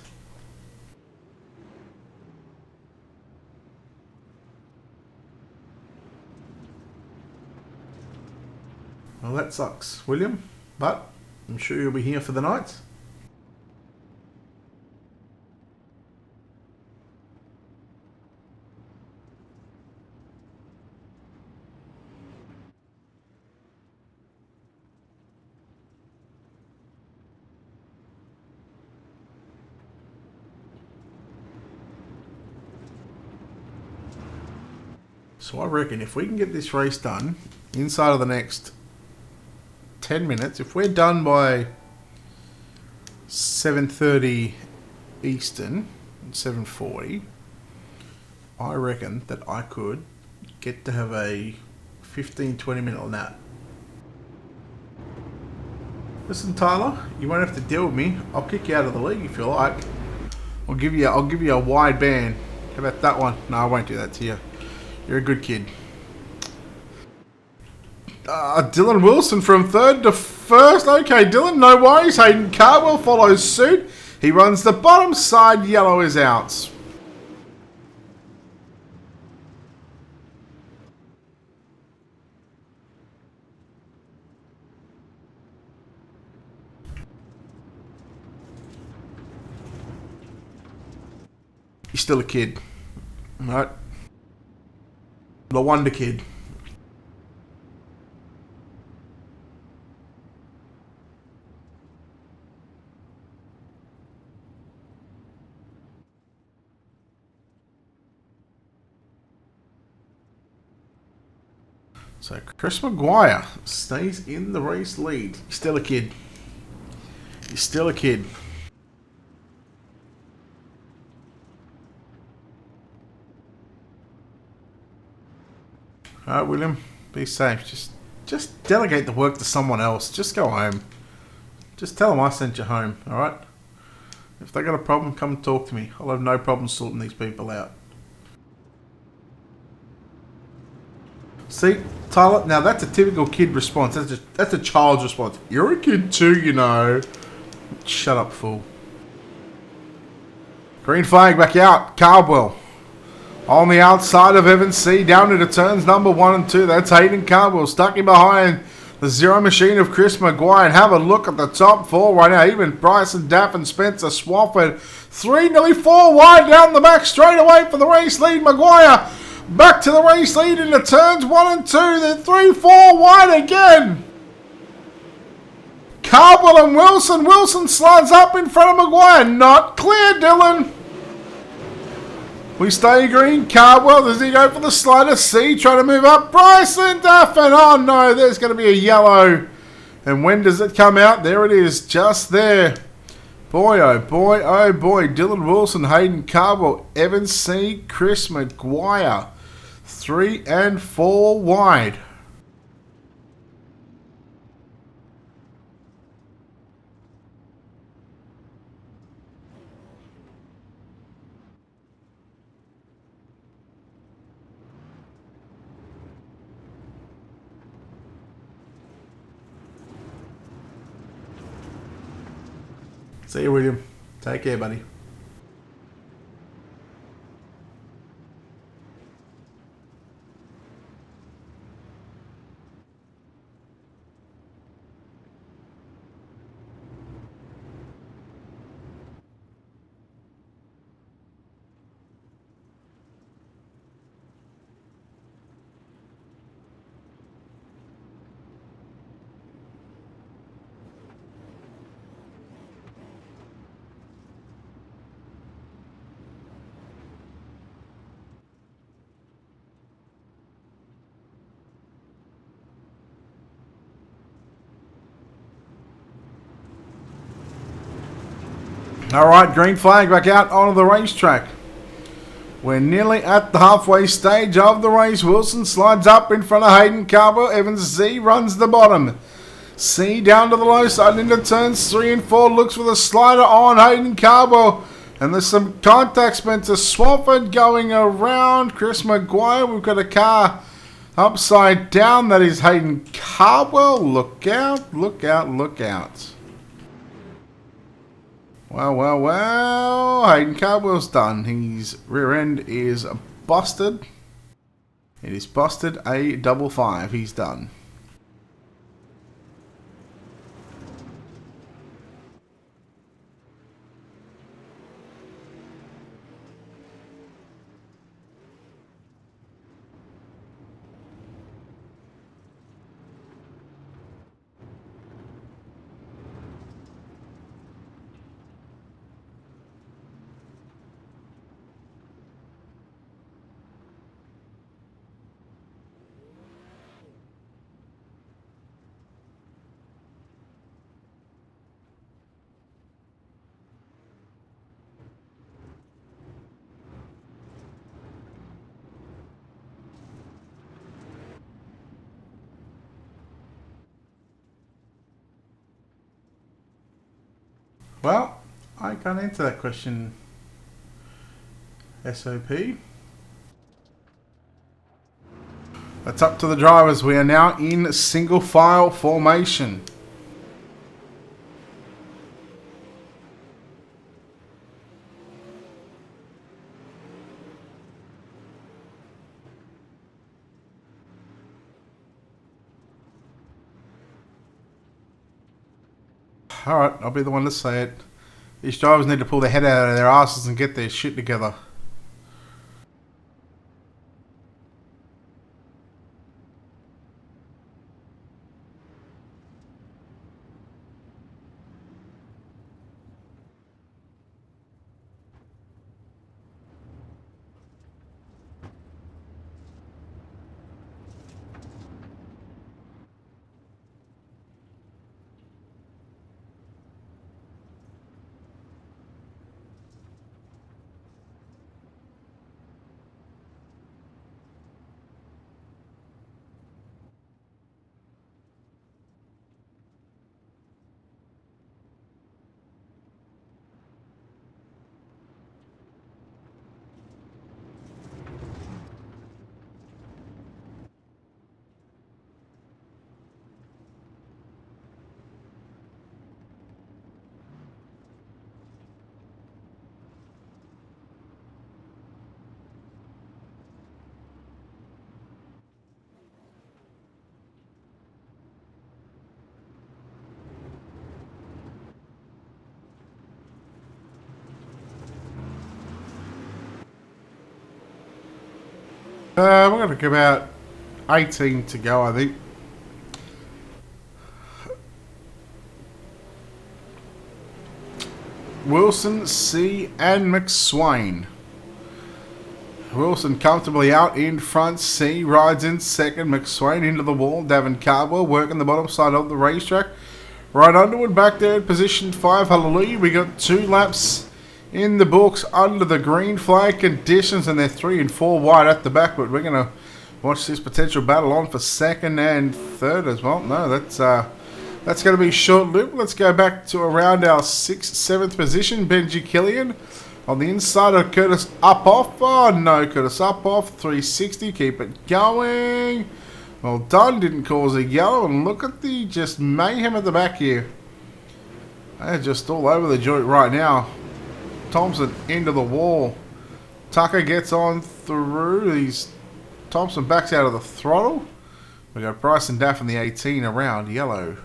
Well, that sucks, William, but I'm sure you'll be here for the night. So I reckon if we can get this race done inside of the next 10 minutes, if we're done by 7:30 Eastern, 7:40, I reckon that I could get to have a 15-20 minute nap. Listen, Tyler, you won't have to deal with me. I'll kick you out of the league if you like. I'll give you a wide ban. How about that one? No, I won't do that to you. You're a good kid. Dylan Wilson from third to first. Okay, Dylan, no worries. Hayden Cardwell follows suit. He runs the bottom side. Yellow is out. He's still a kid. Right? The wonder kid. So Chris Maguire stays in the race lead. He's still a kid. He's still a kid. Alright, William, be safe. Just delegate the work to someone else. Just go home. Just tell them I sent you home, alright? If they got a problem, come and talk to me. I'll have no problem sorting these people out. See, Tyler, now that's a typical kid response. That's a child's response. You're a kid too, you know. Shut up, fool. Green flag back out. Cardwell. On the outside of Evans C, down into turns number 1 and 2. That's Hayden Cardwell stuck in behind the zero machine of Chris Maguire. And have a look at the top 4 right now. Even Bryson Daff and Spencer Swafford. 3, nearly 4 wide down the back straight away for the race lead. Maguire back to the race lead into turns 1 and 2. Then 3, 4 wide again. Cardwell and Wilson. Wilson slides up in front of Maguire. Not clear, Dylan. We stay green. Cardwell, does he go for the slider? C, trying to move up. Bryson Duffin. Oh no, there's going to be a yellow. And when does it come out? There it is, just there. Boy, oh boy, oh boy. Dylan Wilson, Hayden Cardwell, Evans C, Chris Maguire. 3 and 4 wide. See you, William. Take care, buddy. Alright, green flag back out onto the racetrack. We're nearly at the halfway stage of the race. Wilson slides up in front of Hayden Cardwell. Evans Z runs the bottom. C down to the low side into turns 3 and 4. Looks for the slider on Hayden Cardwell. And there's some contact. Spencer Swafford going around Chris Maguire. We've got a car upside down. That is Hayden Cardwell. Look out, look out, look out. Well, well, well. Hayden Cardwell's done. His rear end is busted. It is busted. A 55. He's done. Well, I can't answer that question, SOP. That's up to the drivers. We are now in single file formation. Alright, I'll be the one to say it. These drivers need to pull their head out of their asses and get their shit together. We're going to go about 18 to go, I think. Wilson, C, and McSwain. Wilson comfortably out in front. C rides in second. McSwain into the wall. Davin Cardwell working the bottom side of the racetrack. Right Underwood back there in position 5. Hallelujah. We got 2 laps in the books under the green flag conditions, and they're 3 and 4 wide at the back. But we're going to watch this potential battle on for second and third as well. No, that's going to be short-lived. Let's go back to around our 6th, 7th position. Benji Killian on the inside of Curtis Upoff. Oh no, Curtis Upoff, 360. Keep it going. Well done. Didn't cause a yellow. And look at the just mayhem at the back here. They're just all over the joint right now. Thompson into the wall. Tucker gets on through. Thompson backs out of the throttle. We got Bryce and Daff in the 18 around yellow.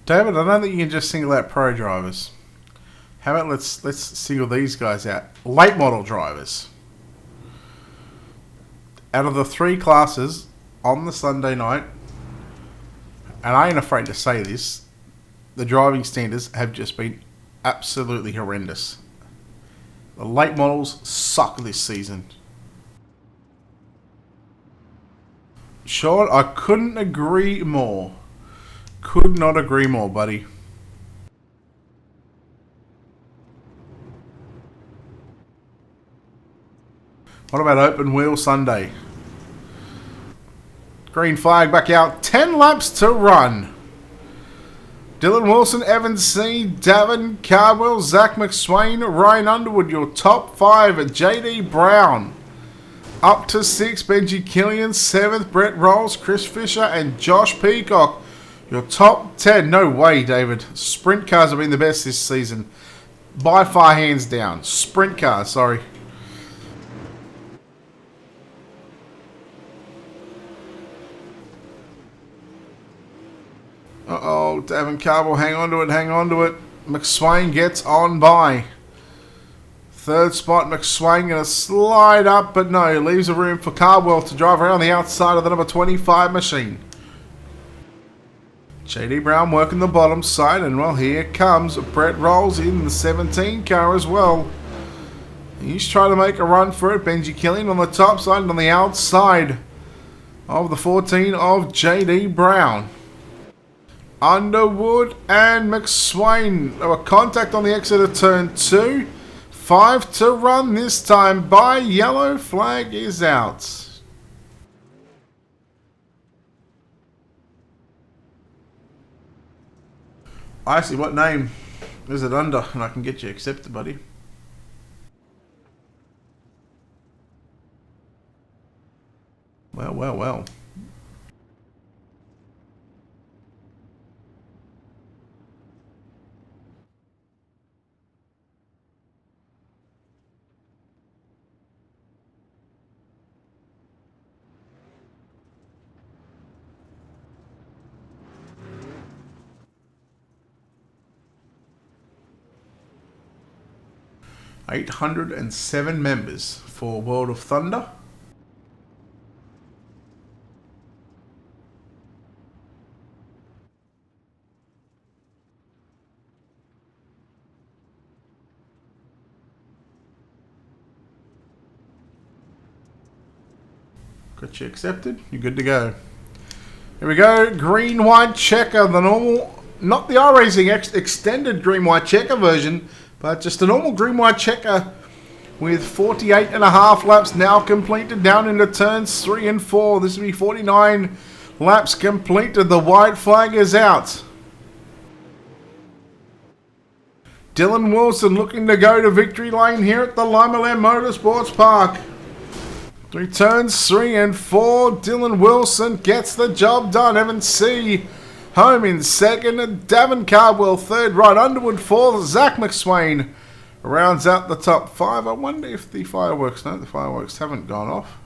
David, I don't think you can just single out pro drivers. How about let's single these guys out. Late model drivers. Out of the 3 classes on the Sunday night, and I ain't afraid to say this, the driving standards have just been absolutely horrendous. The late models suck this season. Sean, I couldn't agree more. Could not agree more, buddy. What about open wheel Sunday? Green flag back out. 10 laps to run. Dylan Wilson, Evan C, Davin Cardwell, Zach McSwain, Ryan Underwood, your top 5 at JD Brown. Up to 6, Benji Killian, 7th, Brett Rolls, Chris Fisher, and Josh Peacock. Your top 10. No way, David. Sprint cars have been the best this season. By far, hands down. Sprint cars, sorry. Uh-oh, Davin Cardwell, hang on to it, hang on to it. McSwain gets on by. 3rd spot, McSwain going to slide up, but no, leaves a room for Cardwell to drive around the outside of the number 25 machine. JD Brown working the bottom side, and well, here comes Brett Rolls in the 17 car as well. He's trying to make a run for it. Benji Killian on the top side and on the outside of the 14 of JD Brown. Underwood and McSwain. There were contact on the exit of turn 2. 5 to run this time by. Yellow flag is out. I see. What name is it under? And I can get you accepted, buddy. Well, well, well. $807 members for World of Thunder. Got you accepted. You're good to go. Here we go. Green white checker. The normal, not the iRacing extended green white checker version, but just a normal green white checker with 48.5 laps now completed down into turns 3 and 4. This will be 49 laps completed. The white flag is out. Dylan Wilson looking to go to victory lane here at the Limaland Motorsports Park. Through turns 3 and 4, Dylan Wilson gets the job done. Evan C. home in second, and Davin Cardwell third, right. Underwood fourth, Zach McSwain rounds out the top 5. I wonder if the fireworks, no, the fireworks haven't gone off.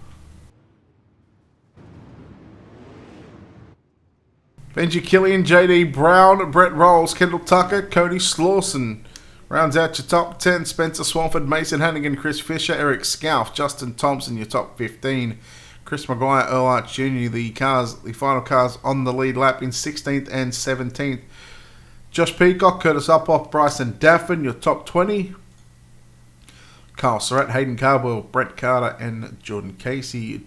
Benji Killian, JD Brown, Brett Rolls, Kendall Tucker, Cody Slawson. Rounds out your top 10. Spencer Swampford, Mason Hannigan, Chris Fisher, Eric Scalf, Justin Thompson, your top 15. Chris Maguire, Earl Arch Jr., the final cars on the lead lap in 16th and 17th. Josh Peacock, Curtis Uphoff, Bryson Daffin, your top 20. Carl Surratt, Hayden Cardwell, Brett Carter, and Jordan Casey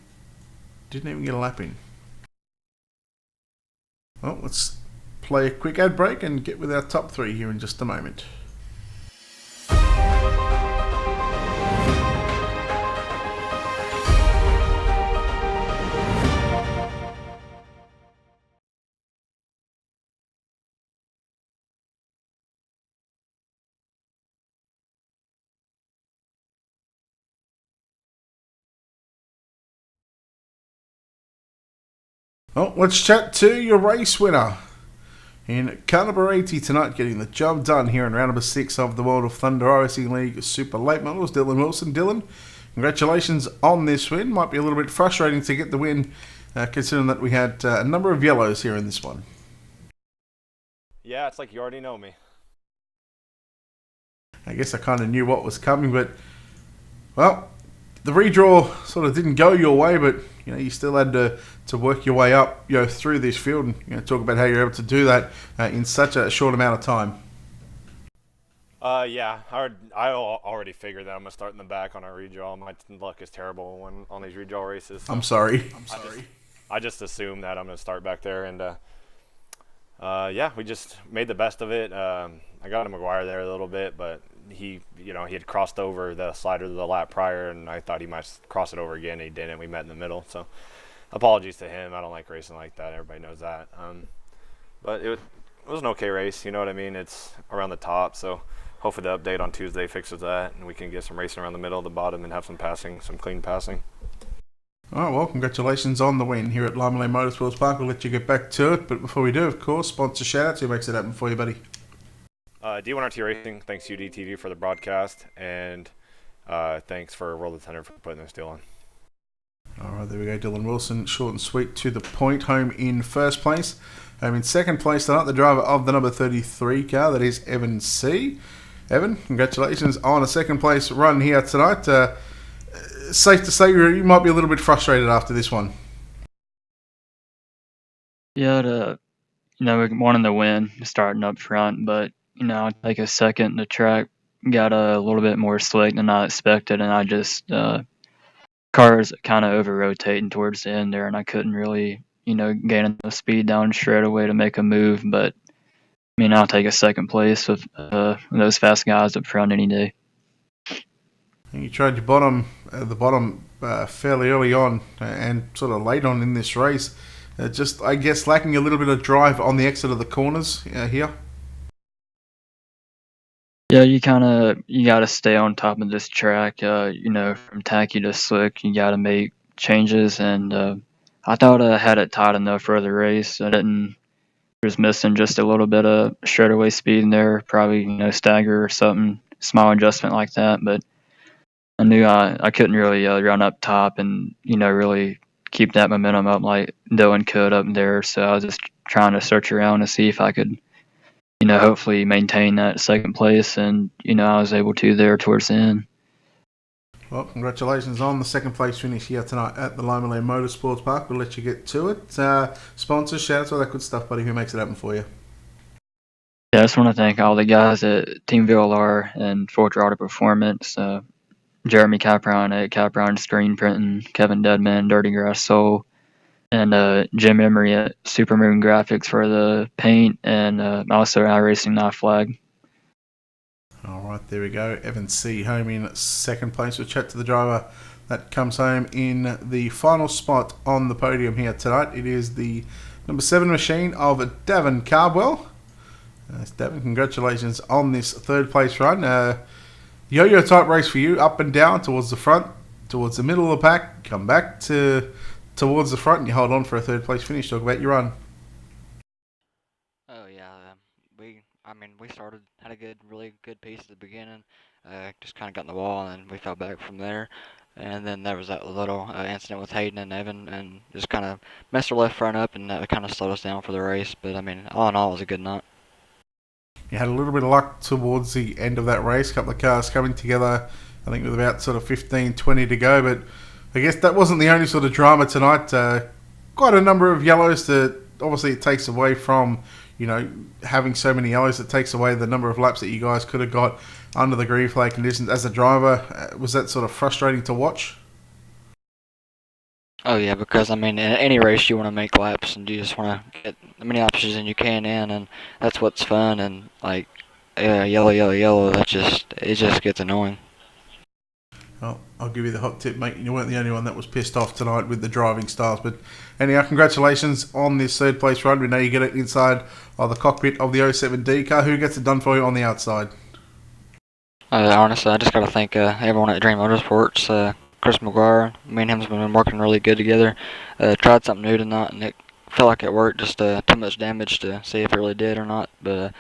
didn't even get a lap in. Well, let's play a quick ad break and get with our top 3 here in just a moment. Well, let's chat to your race winner in Caliber 80 tonight, getting the job done here in round number 6 of the World of Thunder iRacing League Super Late Models. Dylan Wilson. Dylan, congratulations on this win. Might be a little bit frustrating to get the win, considering that we had a number of yellows here in this one. Yeah, it's like you already know me. I guess I kind of knew what was coming, but, well, the redraw sort of didn't go your way, but you still had to work your way up through this field and talk about how you're able to do that in such a short amount of time. Yeah, I already figured that I'm gonna start in the back on a redraw. My luck is terrible on these redraw races. So I'm sorry. I just assumed that I'm gonna start back there, and yeah, we just made the best of it. I got a Maguire there a little bit, but he had crossed over the slider the lap prior, and I thought he might cross it over again. He didn't. We met in the middle, so apologies to him. I don't like racing like that. Everybody knows that. But it was an okay race. You know what I mean? It's around the top, so hopefully the update on Tuesday fixes that, and we can get some racing around the middle, the bottom, and have some passing, some clean passing. All right, well, congratulations on the win here at Limaland Motorsports Park. We'll let you get back to it, but before we do, of course, sponsor shout-outs. Who makes it happen for you, buddy? D1RT Racing, thanks UDTV for the broadcast, and thanks for World of Thunder for putting this deal on. All right, there we go. Dylan Wilson, short and sweet to the point, home in first place. Home in second place tonight, the driver of the number 33 car, that is Evan C. Evan, congratulations on a second place run here tonight. Safe to say you might be a little bit frustrated after this one. Yeah, we wanted to win starting up front, but take a second to track got a little bit more slick than I expected, and I just cars kind of over rotating towards the end there, and I couldn't really gain enough speed down straight away to make a move. But I mean, I'll take a second place with those fast guys up front any day. And you tried your the bottom fairly early on and sort of late on in this race. Just, I guess, lacking a little bit of drive on the exit of the corners here. Yeah, you got to stay on top of this track. From tacky to slick, you got to make changes. And I thought I had it tight enough for the race. I didn't. Was missing just a little bit of straightaway speed in there, probably stagger or something, small adjustment like that. But I knew I couldn't really run up top and really keep that momentum up like Dylan could up there. So I was just trying to search around to see if I could hopefully maintain that second place, and I was able to there towards the end. Well, congratulations on the second place finish here tonight at the Limaland Motorsports Park. We'll let you get to it. Sponsors, shout-outs, all that good stuff, buddy. Who makes it happen for you? Yeah, I just want to thank all the guys at Team VLR and Fort Auto Performance, Jeremy Capron at Capron Screen Printing, Kevin Deadman, Dirty Grass Soul, and Jim Emery at Supermoon Graphics for the paint, and also iRacing Knife Flag. All right, there we go. Evan C. home in second place. We'll chat to the driver that comes home in the final spot on the podium here tonight. It is the number 7 machine of Davin Cardwell. Davin, congratulations on this third place run. Yo-yo type race for you, up and down, towards the front, towards the middle of the pack, come back towards the front, and you hold on for a third place finish. Talk about your run. Oh yeah, we had a really good pace at the beginning. Just kind of got in the wall, and then we fell back from there. And then there was that little incident with Hayden and Evan, and just kind of messed our left front up, and that kind of slowed us down for the race. But I mean, all in all, it was a good night. You had a little bit of luck towards the end of that race. A couple of cars coming together, I think with about sort of 15, 20 to go. But I guess that wasn't the only sort of drama tonight. Quite a number of yellows that obviously it takes away from, having so many yellows. It takes away the number of laps that you guys could have got under the green flag conditions. As a driver, was that sort of frustrating to watch? Oh yeah, because I mean, in any race you want to make laps, and you just want to get as many laps as you can in, and that's what's fun. And like, yellow, it just gets annoying. Well, I'll give you the hot tip, mate. You weren't the only one that was pissed off tonight with the driving styles. But anyhow, congratulations on this third place run. We know you get it inside of the cockpit of the 07D car. Who gets it done for you on the outside? Honestly, I just got to thank everyone at Dream Motorsports. Chris McGuire, me and him have been working really good together. Tried something new tonight, and it felt like it worked. Just too much damage to see if it really did or not. But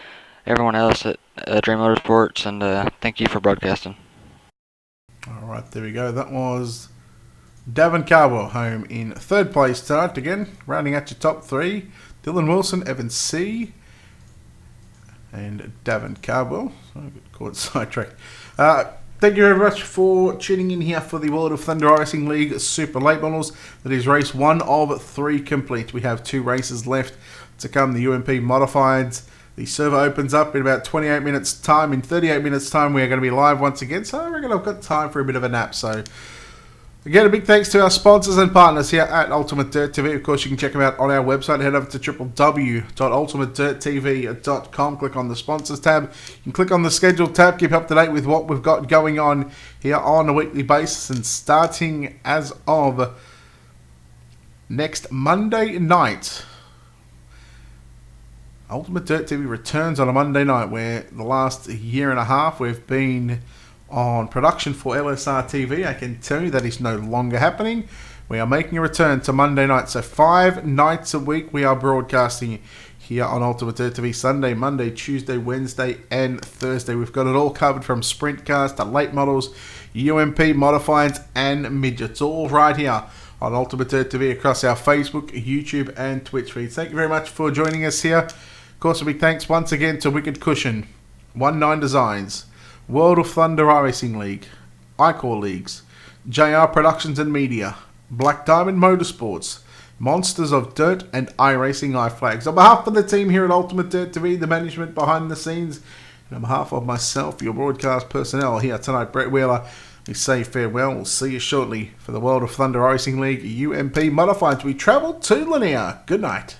everyone else at Dream Motorsports, and thank you for broadcasting. All right, there we go. That was Davin Cardwell home in third place tonight. Again, rounding out your top three, Dylan Wilson, Evan C. and Davin Cardwell. So I got caught sidetracked. Thank you very much for tuning in here for the World of Thunder Racing League Super Late Models. That is race 1 of 3 complete. We have 2 races left to come. The UMP Modifieds. The server opens up in about 28 minutes time. In 38 minutes time we are going to be live once again. So I reckon I've got time for a bit of a nap. So again, a big thanks to our sponsors and partners here at Ultimate Dirt TV. Of course, you can check them out on our website. Head over to www.ultimatedirttv.com. Click on the sponsors tab. You can click on the schedule tab. Keep up to date with what we've got going on here on a weekly basis. And starting as of next Monday night, Ultimate Dirt TV returns on a Monday night, where the last year and a half we've been on production for LSR TV. I can tell you that is no longer happening. We are making a return to Monday night. So 5 nights a week we are broadcasting here on Ultimate Dirt TV. Sunday, Monday, Tuesday, Wednesday and Thursday. We've got it all covered from sprint cars to late models, UMP, modifieds and midgets. All right here on Ultimate Dirt TV across our Facebook, YouTube and Twitch feeds. Thank you very much for joining us here. Of course, a big thanks once again to Wicked Cushion, 19 Designs, World of Thunder iRacing League, iCore Leagues, JR Productions and Media, Black Diamond Motorsports, Monsters of Dirt and iRacing iFlags. On behalf of the team here at Ultimate Dirt TV, the management behind the scenes, On behalf of myself, your broadcast personnel here tonight, Brett Wheeler, we say farewell. We'll see you shortly for the World of Thunder Racing League UMP Modifieds. We travel to Linear. Good night.